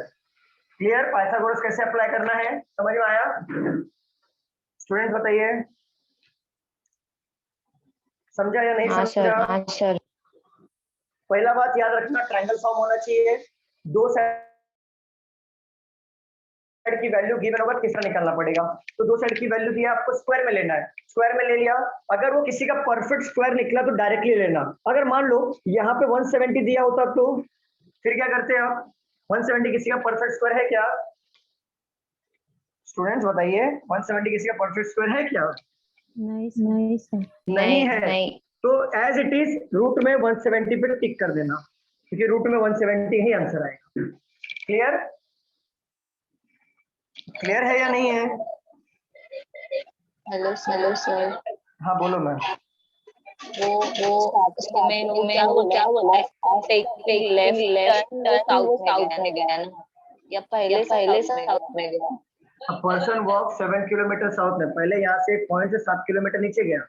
क्लियर? पाइथागोरस कैसे अप्लाई करना है समझ में आया? स्टूडेंट बताइए, समझा या नहीं समझा? पहला बात याद रखना, ट्रायंगल फॉर्म होना चाहिए, दो साइड की वैल्यू गिवन होगा, तीसरा निकालना पड़ेगा। तो दो साइड की वैल्यू दिया आपको, स्क्वायर में लेना है, स्क्वायर में ले लिया। अगर वो किसी का परफेक्ट स्क्वायर निकला तो डायरेक्टली लेना। अगर मान लो यहाँ पे 170 दिया होता तो फिर क्या करते आप? 170 किसी का परफेक्ट स्क्वायर है क्या? स्टूडेंट्स बताइए, 170 किसी का परफेक्ट स्क्वायर है क्या? नहीं सर। नहीं है। तो एज इट इज रूट में 170 पे टिक कर देना, क्योंकि रूट में 170 ही आंसर आएगा। क्लियर? क्लियर है या नहीं है? Hello sir. हाँ बोलो मैम। वो क्या बोला टेक लेफ्ट साउथ में गया ना, या पहले साउथ में गया? A person walk 7 kilometre south में, पहले यहाँ से एक पॉइंट से 7 किलोमीटर नीचे गया,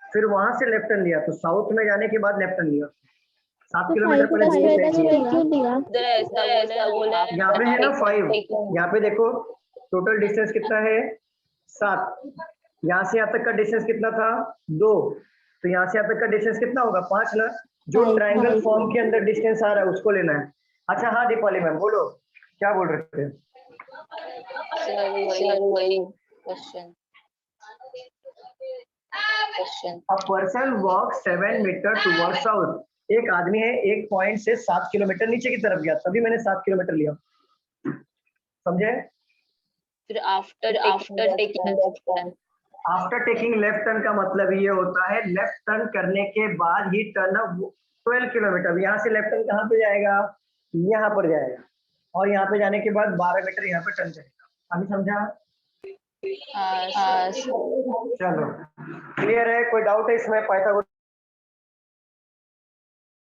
फिर वहां से लेफ्ट टर्न लिया, तो साउथ में जाने के बाद लेफ्ट टर्न लिया। 7 किलोमीटर पहले क्यों लिया? यहाँ पे है ना 5, यहाँ पे देखो टोटल डिस्टेंस कितना है 7, यहाँ से यहाँ तक का डिस्टेंस कितना था 2, तो यहाँ से यहाँ तक का डिस्टेंस कितना होगा 5 ना। जो ट्रायंगल फॉर्म के अंदर डिस्टेंस आ रहा है उसको लेना है। अच्छा हाँ दीपाली मैम बोलो, क्या बोल रहे थे? सर वही question. A person walks 7 metre towards south. एक आदमी है एक पॉइंट से 7 किलोमीटर नीचे की तरफ गया, तभी मैंने 7 किलोमीटर लिया, समझे? फिर आफ्टर टेकिंग लेफ्ट टर्न का मतलब ये होता है लेफ्ट टर्न करने के बाद ही टर्न 12 किलोमीटर। यहाँ से लेफ्ट टर्न कहाँ पे जाएगा? यहाँ पर जाएगा, और यहाँ पे जाने के बाद 12 मीटर यहाँ पे टर्न करेगा। अभी समझा? चलो क्लियर है? कोई डाउट है इसमें पाइथागोरस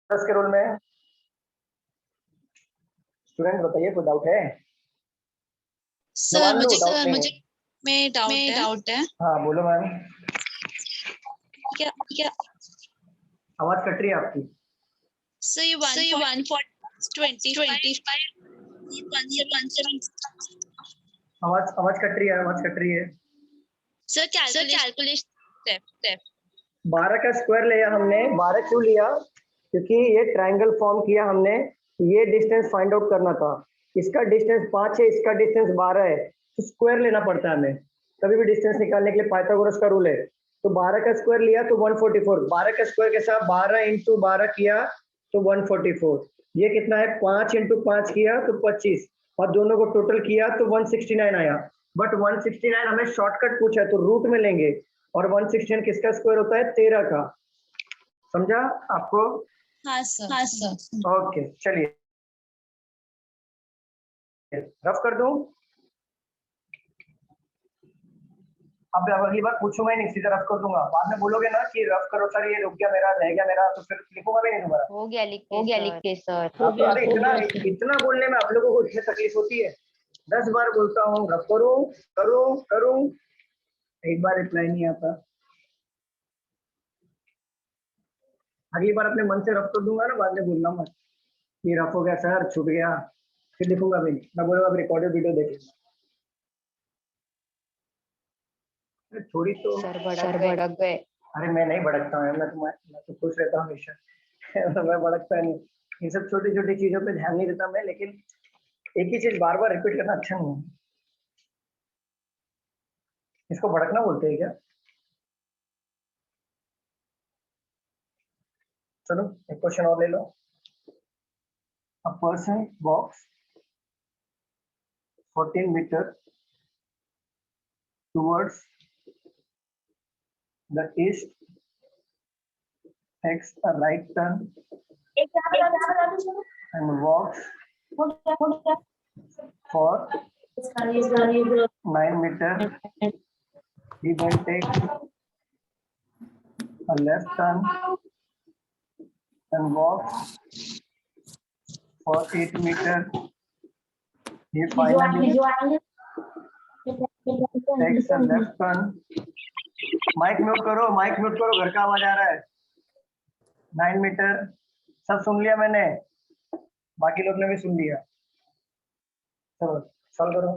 के रूल में? स्टूडेंट बताइए, कोई डाउट है? सर मुझे डाउट है। हाँ बोलो मैम। क्या आवाज कट रही है आपकी। सर ये 125 आवाज कट रही है। सर कैलकुलेशन 12 का स्क्वायर लिया हमने। 12 क्यों लिया? क्योंकि ये ट्रायंगल फॉर्म किया हमने, ये डिस्टेंस फाइंड आउट करना था। इसका डिस्टेंस 5 है, इसका डिस्टेंस 12 है, तो स्क्वायर लेना पड़ता है हमें कभी भी डिस्टेंस निकालने के लिए। पाइथागोरस का रूल है। तो 12 का स्क्वायर लिया तो 144। 12 का स्क्वायर के साथ 12 × 12 किया तो 144। ये कितना है? 5 × 5 किया तो 25, और दोनों को टोटल किया तो 169 आया। बट 169 हमें शॉर्टकट पूछा है तो रूट में लेंगे, और 169 किसका स्क्वायर होता है? 13 का। समझा आपको? हाँ सर। ओके चलिए रफ कर दूं। अब अगली बार पूछूंगा ही नहीं, सीधा रफ कर दूंगा। बाद में बोलोगे ना कि रफ करो सर, ये रुक गया मेरा, रह गया मेरा, तो फिर लिखूंगा भी नहीं दोबारा। हो गया लिख के सर। अरे इतना बोलने में आप लोगों को इतनी तकलीफ होती है? 10 बार बोलता हूँ रफ करूं, एक बार रिप्लाई नहीं आता। अगली बार अपने मन से रफ कर दूंगा ना, बाद में बोलना मत ये रफ हो गया सर, छूट गया, फिर लिखूंगा भी नहीं। मैं बोलूंगा रिकॉर्डेड वीडियो देख थोड़ी तो सर भड़क गए। अरे मैं नहीं भड़कता हूँ, मैं तो खुश रहता हूँ हमेशा। मैं भड़कता नहीं, इन सब छोटी छोटी चीजों पे ध्यान नहीं देता मैं, लेकिन एक ही चीज बार बार रिपीट करना अच्छा नहीं है। इसको भड़कना बोलते हैं क्या? चलो एक क्वेश्चन और ले लो। A person walks 14 metre towards the east, takes a right turn and walks for 9 meters. He then takes a left turn and walks for 8 meters. He finally takes a left turn. Mike mute करो, mike mute करो, घर का आवाज आ रहा है। 9 metre सब सुन लिया मैंने, बाकी लोग ने भी सुन लिया। चलो सॉल्व करो।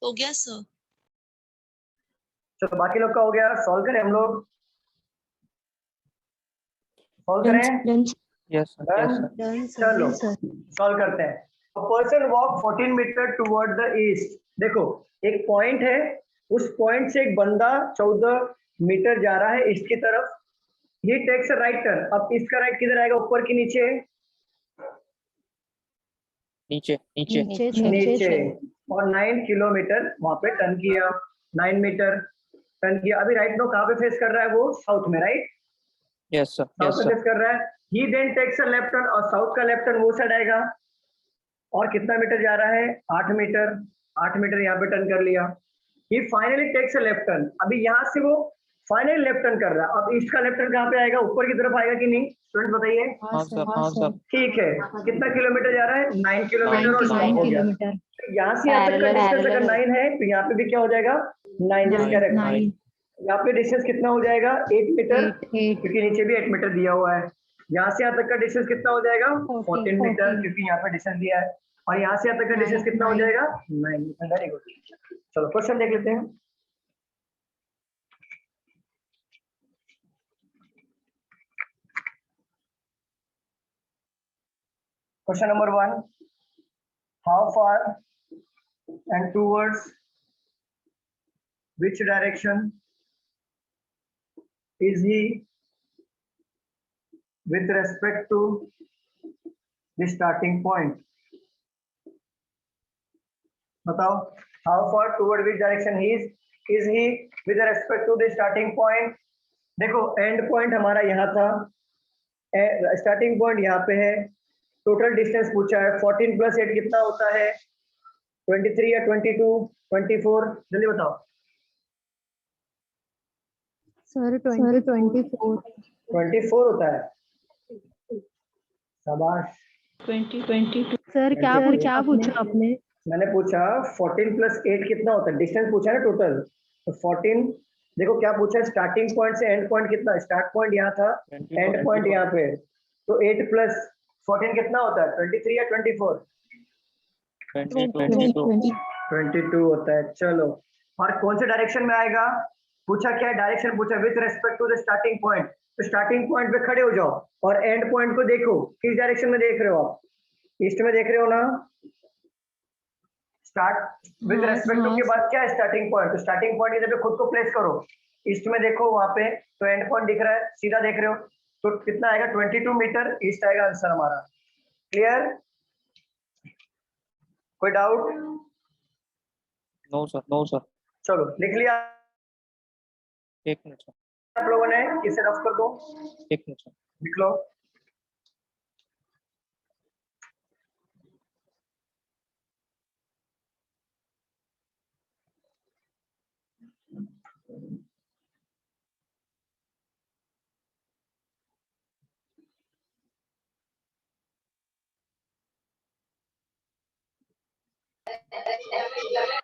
हो गया सर। चलो बाकी लोग का हो गया, सॉल्व करें हम लोग, सॉल्व करें। Yes sir. चलो सॉल्व करते हैं। Person walk 14 metre toward the east. देखो एक पॉइंट है, उस पॉइंट से एक बंदा 14 मीटर जा रहा है ईस्ट की तरफ। ही टेक्स अ राइट टर्न। अब इसका राइट किधर आएगा, ऊपर की नीचे? नीचे नीचे नीचे। और 9 किलोमीटर वहां पे टर्न किया, 9 मीटर टर्न किया। अभी राइट नो कहाँ पे फेस कर रहा है वो? साउथ में, right? Yes sir south yes में सर फेस कर रहा है। He then takes a left turn, और साउथ का लेफ्ट टर्न वो साइड आएगा। और कितना मीटर जा रहा है? 8 मीटर। 8 मीटर यहाँ पे टर्न कर लिया। He finally takes a left turn. अभी यहाँ से वो फाइनली लेफ्ट टर्न कर रहा है। अब ईस्ट का लेफ्ट टर्न कहाँ पे आएगा? ऊपर की तरफ आएगा कि नहीं? स्टूडेंट बताइए। हाँ सर ठीक है, कितना किलोमीटर जा रहा है? 9 किलोमीटर। और 9 हो गया। यहाँ से यहाँ तक का डिस्टेंस अगर 9 है तो यहाँ पे भी क्या हो जाएगा? 9 जस्ट करेक्ट। यहाँ पे डिस्टेंस कितना हो जाएगा? 8 मीटर, क्योंकि नीचे भी 8 मीटर दिया हुआ है। यहाँ से यहाँ तक का डिस्टेंस कितना हो जाएगा? 14 मीटर, क्योंकि यहाँ पे डिस्टेंस दिया है। और यहाँ से यहाँ तक का डिस्टेंस कितना हो जाएगा? 9 मीटर। Very good. चलो क्वेश्चन देख लेते हैं। Question number 1. How far and towards which direction is he with respect to the starting point? बताओ, how far toward which direction is he with respect to the starting point? देखो and point हमारा यहाँ था, starting point यहाँ पे है। Total distance पूछा है, 14 प्लस 8 कितना होता है? 23 या 22? 24? जल्दी बताओ। सर 24 होता है। शाबाश। 22 सर क्या पूछा आपने? मैंने पूछा 14 प्लस 8 कितना होता है, डिस्टेंस पूछा है टोटल। तो 14, देखो क्या पूछा है, स्टार्टिंग पॉइंट से एंड पॉइंट कितना? स्टार्ट पॉइंट यहाँ था, एंड पॉइंट यहाँ पे, तो 8 प्लस 14 कितना होता है? 23 या 24? 22 होता है। चलो, और कौन से डायरेक्शन में आएगा? पूछा क्या डायरेक्शन पूछा? With respect to the starting point. तो स्टार्टिंग पॉइंट पे खड़े हो जाओ और एंड पॉइंट को देखो, किस डायरेक्शन में देख रहे हो आप? ईस्ट में देख रहे हो ना? स्टार्ट विद रेस्पेक्ट टू के बाद क्या है? Starting point. तो स्टार्टिंग पॉइंट इधर पे खुद को प्लेस करो, ईस्ट में देखो वहां पे, तो एंड पॉइंट दिख रहा है, सीधा देख रहे हो, तो कितना आएगा? 22 मीटर ईस्ट आएगा आंसर हमारा। क्लियर? कोई doubt? No sir, no sir. चलो लिख लिया एक मिनट सर, आप लोगों ने? इसे रफ कर दो, एक मिनट सर। लिख लो।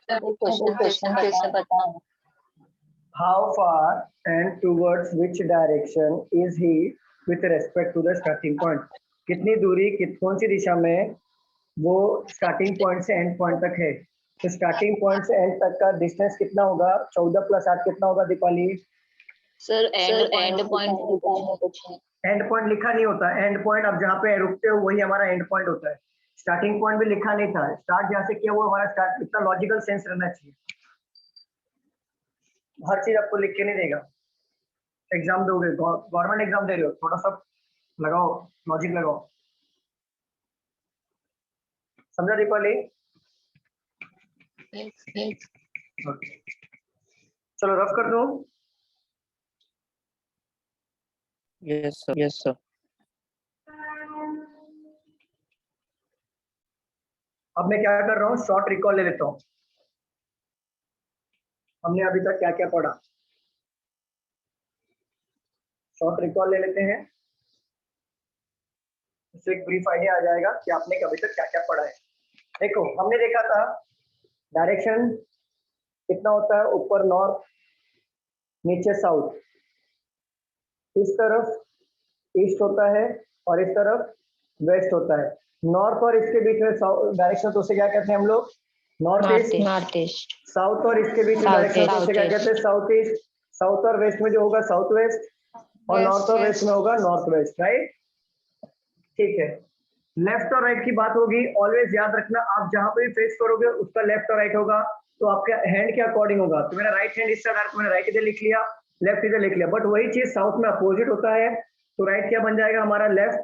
क्वेश्चन फिर से बताओ। How far and towards which direction is he with respect to the starting point? कितनी दूरी कौन सी दिशा में वो स्टार्टिंग पॉइंट से एंड पॉइंट तक है? तो स्टार्टिंग पॉइंट से एंड तक का डिस्टेंस कितना होगा? 14 + 8 कितना होगा Deepali? Sir and point end point लिखा नहीं होता। एंड पॉइंट आप जहाँ पे रुकते हो वही हमारा एंड पॉइंट होता है। स्टार्टिंग पॉइंट भी लिखा नहीं था। स्टार्ट जहाँ से किया वो हमारा स्टार्ट। इतना लॉजिकल सेंस रहना चाहिए। हर चीज आपको लिख के नहीं देगा। एग्जाम दोगे, गवर्नमेंट एग्जाम दे रहे हो, थोड़ा सा लगाओ, लॉजिक लगाओ। समझा दीपाली? चलो रफ कर दो। Yes sir, yes sir. अब मैं क्या कर रहा हूँ? शॉर्ट रिकॉल ले लेता हूँ। हमने अभी तक क्या क्या पढ़ा? शॉर्ट रिकॉल ले लेते हैं, इससे एक ब्रीफ आइडिया आ जाएगा कि आपने अभी तक क्या क्या पढ़ा है। देखो, हमने देखा था डायरेक्शन कितना होता है? ऊपर नॉर्थ, नीचे साउथ, इस तरफ ईस्ट होता है और इस तरफ वेस्ट होता है। नॉर्थ और इसके बीच में डायरेक्शन तो उसे क्या कहते हैं हम लोग? North east. साउथ और इसके बीच में डायरेक्शन तो उसे क्या कहते हैं? South east. साउथ और वेस्ट में जो होगा साउथ वेस्ट, और नॉर्थ और वेस्ट में होगा नॉर्थ वेस्ट। राइट? ठीक है। लेफ्ट और राइट की बात होगी, ऑलवेज याद रखना, आप जहां पे भी फेस करोगे उसका लेफ्ट और राइट होगा, तो आपके हैंड के अकॉर्डिंग होगा। तो मेरा राइट हैंड इस साइड, मैंने राइट इधर लिख लिया, लेफ्ट इधर लिख लिया, बट वही चीज साउथ में अपोजिट होता है। तो राइट क्या बन जाएगा हमारा? लेफ्ट,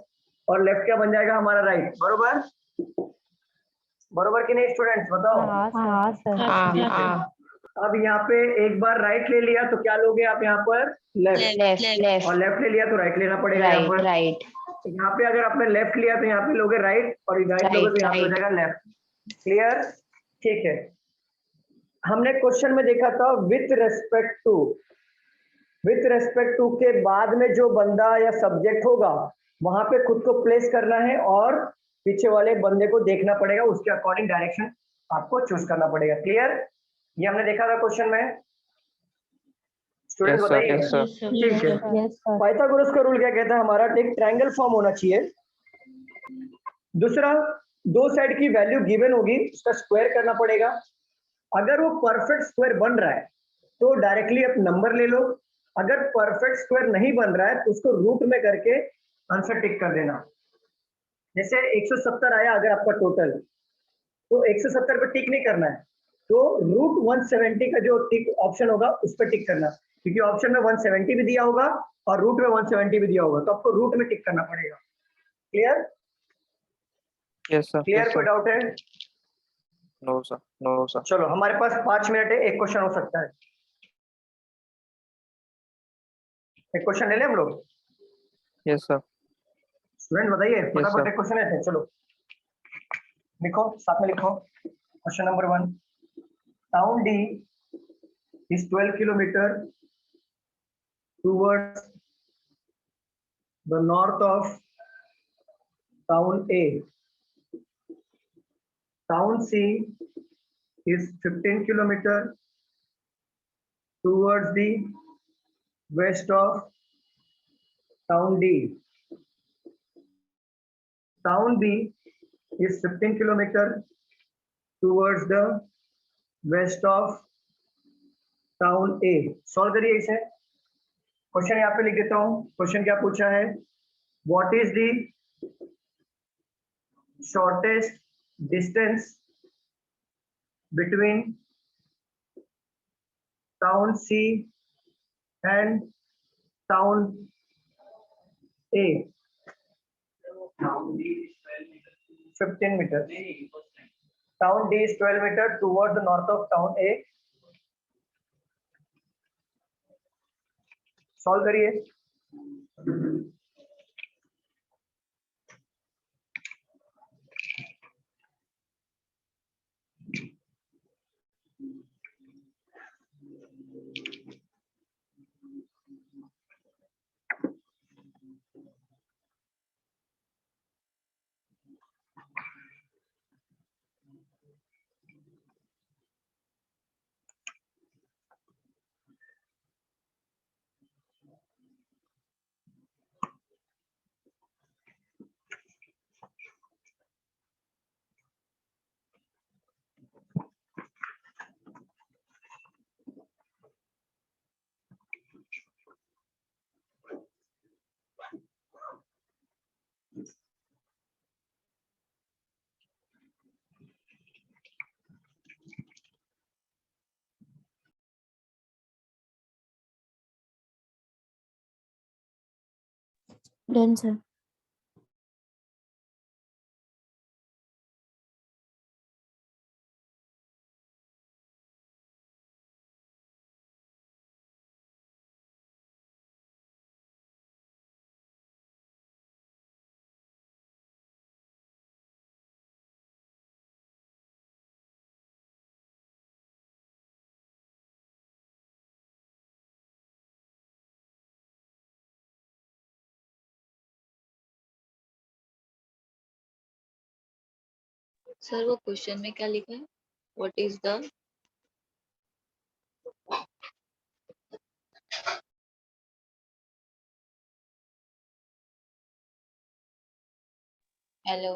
और लेफ्ट क्या बन जाएगा हमारा? राइट। बरोबर? बरोबर कि नहीं स्टूडेंट्स? बताओ। हाँ सर। अब यहाँ पे एक बार राइट ले लिया तो क्या लोगे आप यहाँ पर? लेफ्ट। और लेफ्ट ले लिया तो राइट लेना पड़ेगा यहाँ पर। यहाँ पे अगर आपने लेफ्ट लिया तो यहाँ पे लोगे राइट, और राइट लोगे तो यहाँ पे हो जाएगा लेफ्ट। क्लियर? ठीक है। हमने क्वेश्चन में देखा था विथ रेस्पेक्ट टू के बाद में जो बंदा या सब्जेक्ट होगा वहां पे खुद को प्लेस करना है और पीछे वाले बंदे को देखना पड़ेगा, उसके अकॉर्डिंग डायरेक्शन आपको चूज करना पड़ेगा। क्लियर? ये हमने देखा था क्वेश्चन में। स्टूडेंट बताइए। ठीक है। पाइथागोरस का रूल क्या कहता है हमारा? एक ट्रायंगल फॉर्म होना चाहिए, दूसरा दो साइड की वैल्यू गिवन होगी, उसका स्क्वायर करना पड़ेगा। अगर वो परफेक्ट स्क्वायर बन रहा है तो डायरेक्टली आप नंबर ले लो, अगर परफेक्ट स्क्वायर नहीं बन रहा है तो उसको रूट में करके आंसर टिक कर देना। जैसे 170 आया अगर आपका टोटल, तो 170 पे टिक नहीं करना है, तो रूट 170 का जो टिक ऑप्शन होगा उस पर टिक करना, क्योंकि ऑप्शन में 170 भी दिया होगा और रूट में 170 भी दिया होगा, तो आपको रूट में टिक करना पड़ेगा। क्लियर? Yes sir. क्लियर? कोई डाउट है? No sir, no sir. चलो, हमारे पास 5 मिनट है, एक क्वेश्चन हो सकता है। एक क्वेश्चन ले लें हम लोग? Yes sir. स्टूडेंट बताइए फटाफट, sir. एक क्वेश्चन लेते हैं। चलो लिखो, साथ में लिखो। Question number 1, town D is 12 kilometer towards the north of town A. Town C is 15 kilometer towards the west of town D. Town B is 15 kilometre towards the west of town A. Solve करिए इसे। Question यहाँ पे लिख देता हूँ। Question क्या पूछा है, what is the shortest distance between town C and town A? 15 metre. Town D is 12 metre toward the north of town A. Solve करिए। Done sir. सर वो क्वेश्चन में क्या लिखा है, what is the hello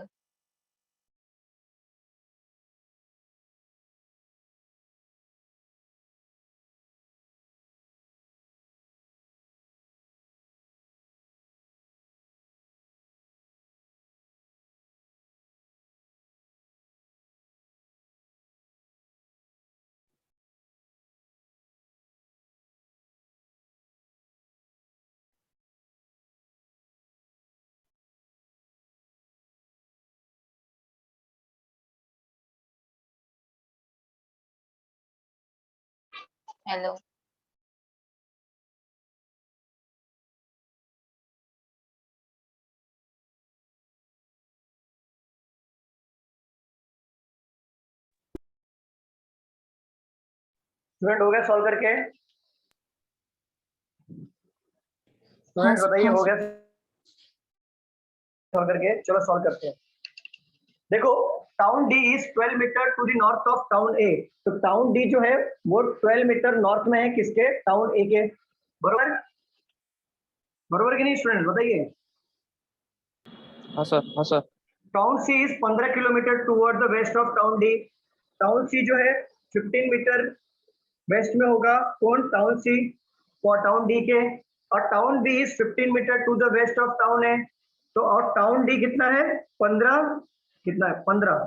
hello student हो गया solve करके? स्टूडेंट हाँ बताइए हो सर। गया सॉल्व करके? चलो सॉल्व करते हैं। देखो town D is 12 metre to the north of town A. तो टाउन डी जो है वो 12 मीटर नॉर्थ में है किसके, टाउन ए के। बरोबर बरोबर कि नहीं स्टूडेंट बताइए? हाँ सर, हाँ sir. Town C is 15 kilometre toward the west of town D. Town C जो है 15 मीटर वेस्ट में होगा, कौन, टाउन सी और टाउन डी के। और town B is 15 metre to the west of town A. तो और टाउन डी कितना है, 15, कितना है 15।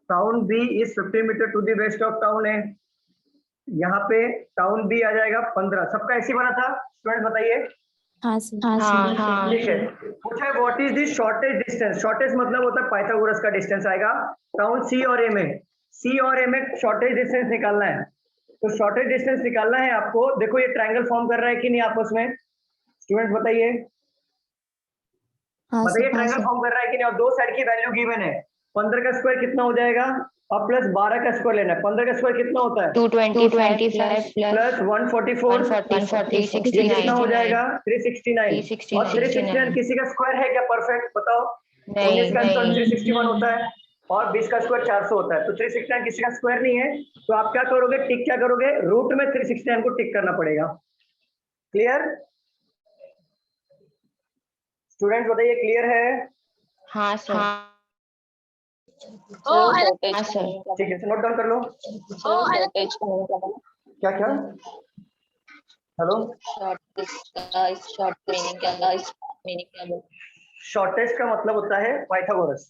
Town B is 15 metre to the west of town A. यहाँ पे टाउन बी आ जाएगा 15। सबका ऐसे बना था स्टूडेंट बताइए? हाँ सर। हाँ ठीक है। पूछा है what is the shortest distance. Shortest मतलब होता है पाइथागोरस का डिस्टेंस आएगा टाउन सी और ए में। सी और ए में शॉर्टेस्ट डिस्टेंस निकालना है। तो शॉर्टेस्ट डिस्टेंस निकालना है आपको। देखो ये ट्रायंगल फॉर्म कर रहा है कि नहीं आपस में, स्टूडेंट बताइए? बताइए ट्रायंगल फॉर्म कर रहा है कि नहीं। और दो साइड की वैल्यू गिवन है। 15 का स्क्वायर कितना हो जाएगा और प्लस 12 का स्क्वायर लेना है। 15 का स्क्वायर कितना होता है, 225 प्लस 144 कितना हो जाएगा 369। और 369 किसी का स्क्वायर है क्या, परफेक्ट बताओ? 19 का स्क्वायर 361 होता है और 20 का स्क्वायर 400 होता है। तो 369 किसी का स्क्वायर नहीं है। तो आप क्या करोगे, टिक क्या करोगे, रूट में 369 को टिक करना पड़ेगा। क्लियर? स्टूडेंट बताइए क्लियर है? हाँ सर। हाँ सर। ठीक है, नोट डाउन कर लो। शॉर्टेज क्या क्या? हेलो, शॉर्ट मीनिंग क्या बोल? शॉर्टेज का मतलब होता है पाइथागोरस।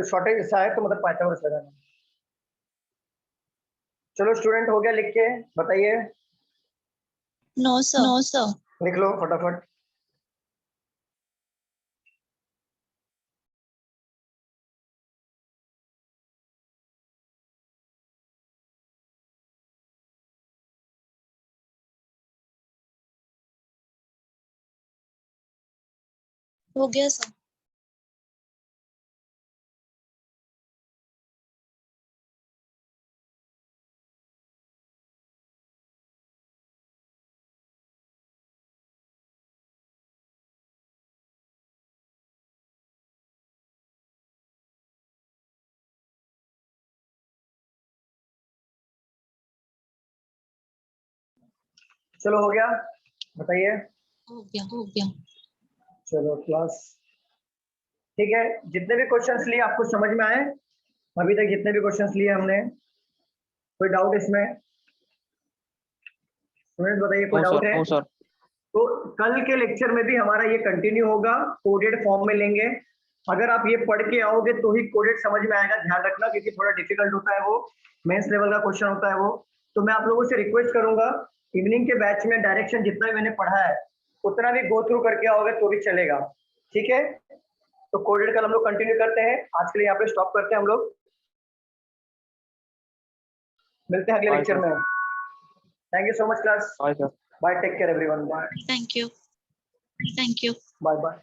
शॉर्टेज ऐसा है तो मतलब पाइथागोरस लगाना। चलो स्टूडेंट, हो गया लिख के बताइए। No sir. लिख लो फटाफट। हो गया सर। चलो हो गया, बताइए। हो गया। चलो क्लास, ठीक है। जितने भी क्वेश्चंस लिए आपको समझ में आए अभी तक? जितने भी क्वेश्चंस लिए हमने, कोई डाउट इसमें? स्टूडेंट बताइए, कोई डाउट है? No sir. तो कल के लेक्चर में भी हमारा ये कंटिन्यू होगा, कोडेड फॉर्म में लेंगे। अगर आप ये पढ़ के आओगे तो ही कोडेड समझ में आएगा, ध्यान रखना, क्योंकि थोड़ा डिफिकल्ट होता है, वो मेंस लेवल का क्वेश्चन होता है वो। तो मैं आप लोगों से रिक्वेस्ट करूंगा, इवनिंग के बैच में डायरेक्शन जितना भी मैंने पढ़ा है उतना भी गो थ्रू करके आओगे तो भी चलेगा, ठीक है? तो कोडेड कल हम लोग कंटिन्यू करते हैं। आज के लिए यहाँ पे स्टॉप करते हैं हम लोग। मिलते हैं अगले बाय लेक्चर सर। में। Thank you so much class. Bye sir. Bye, take care everyone. Bye thank you. Bye bye.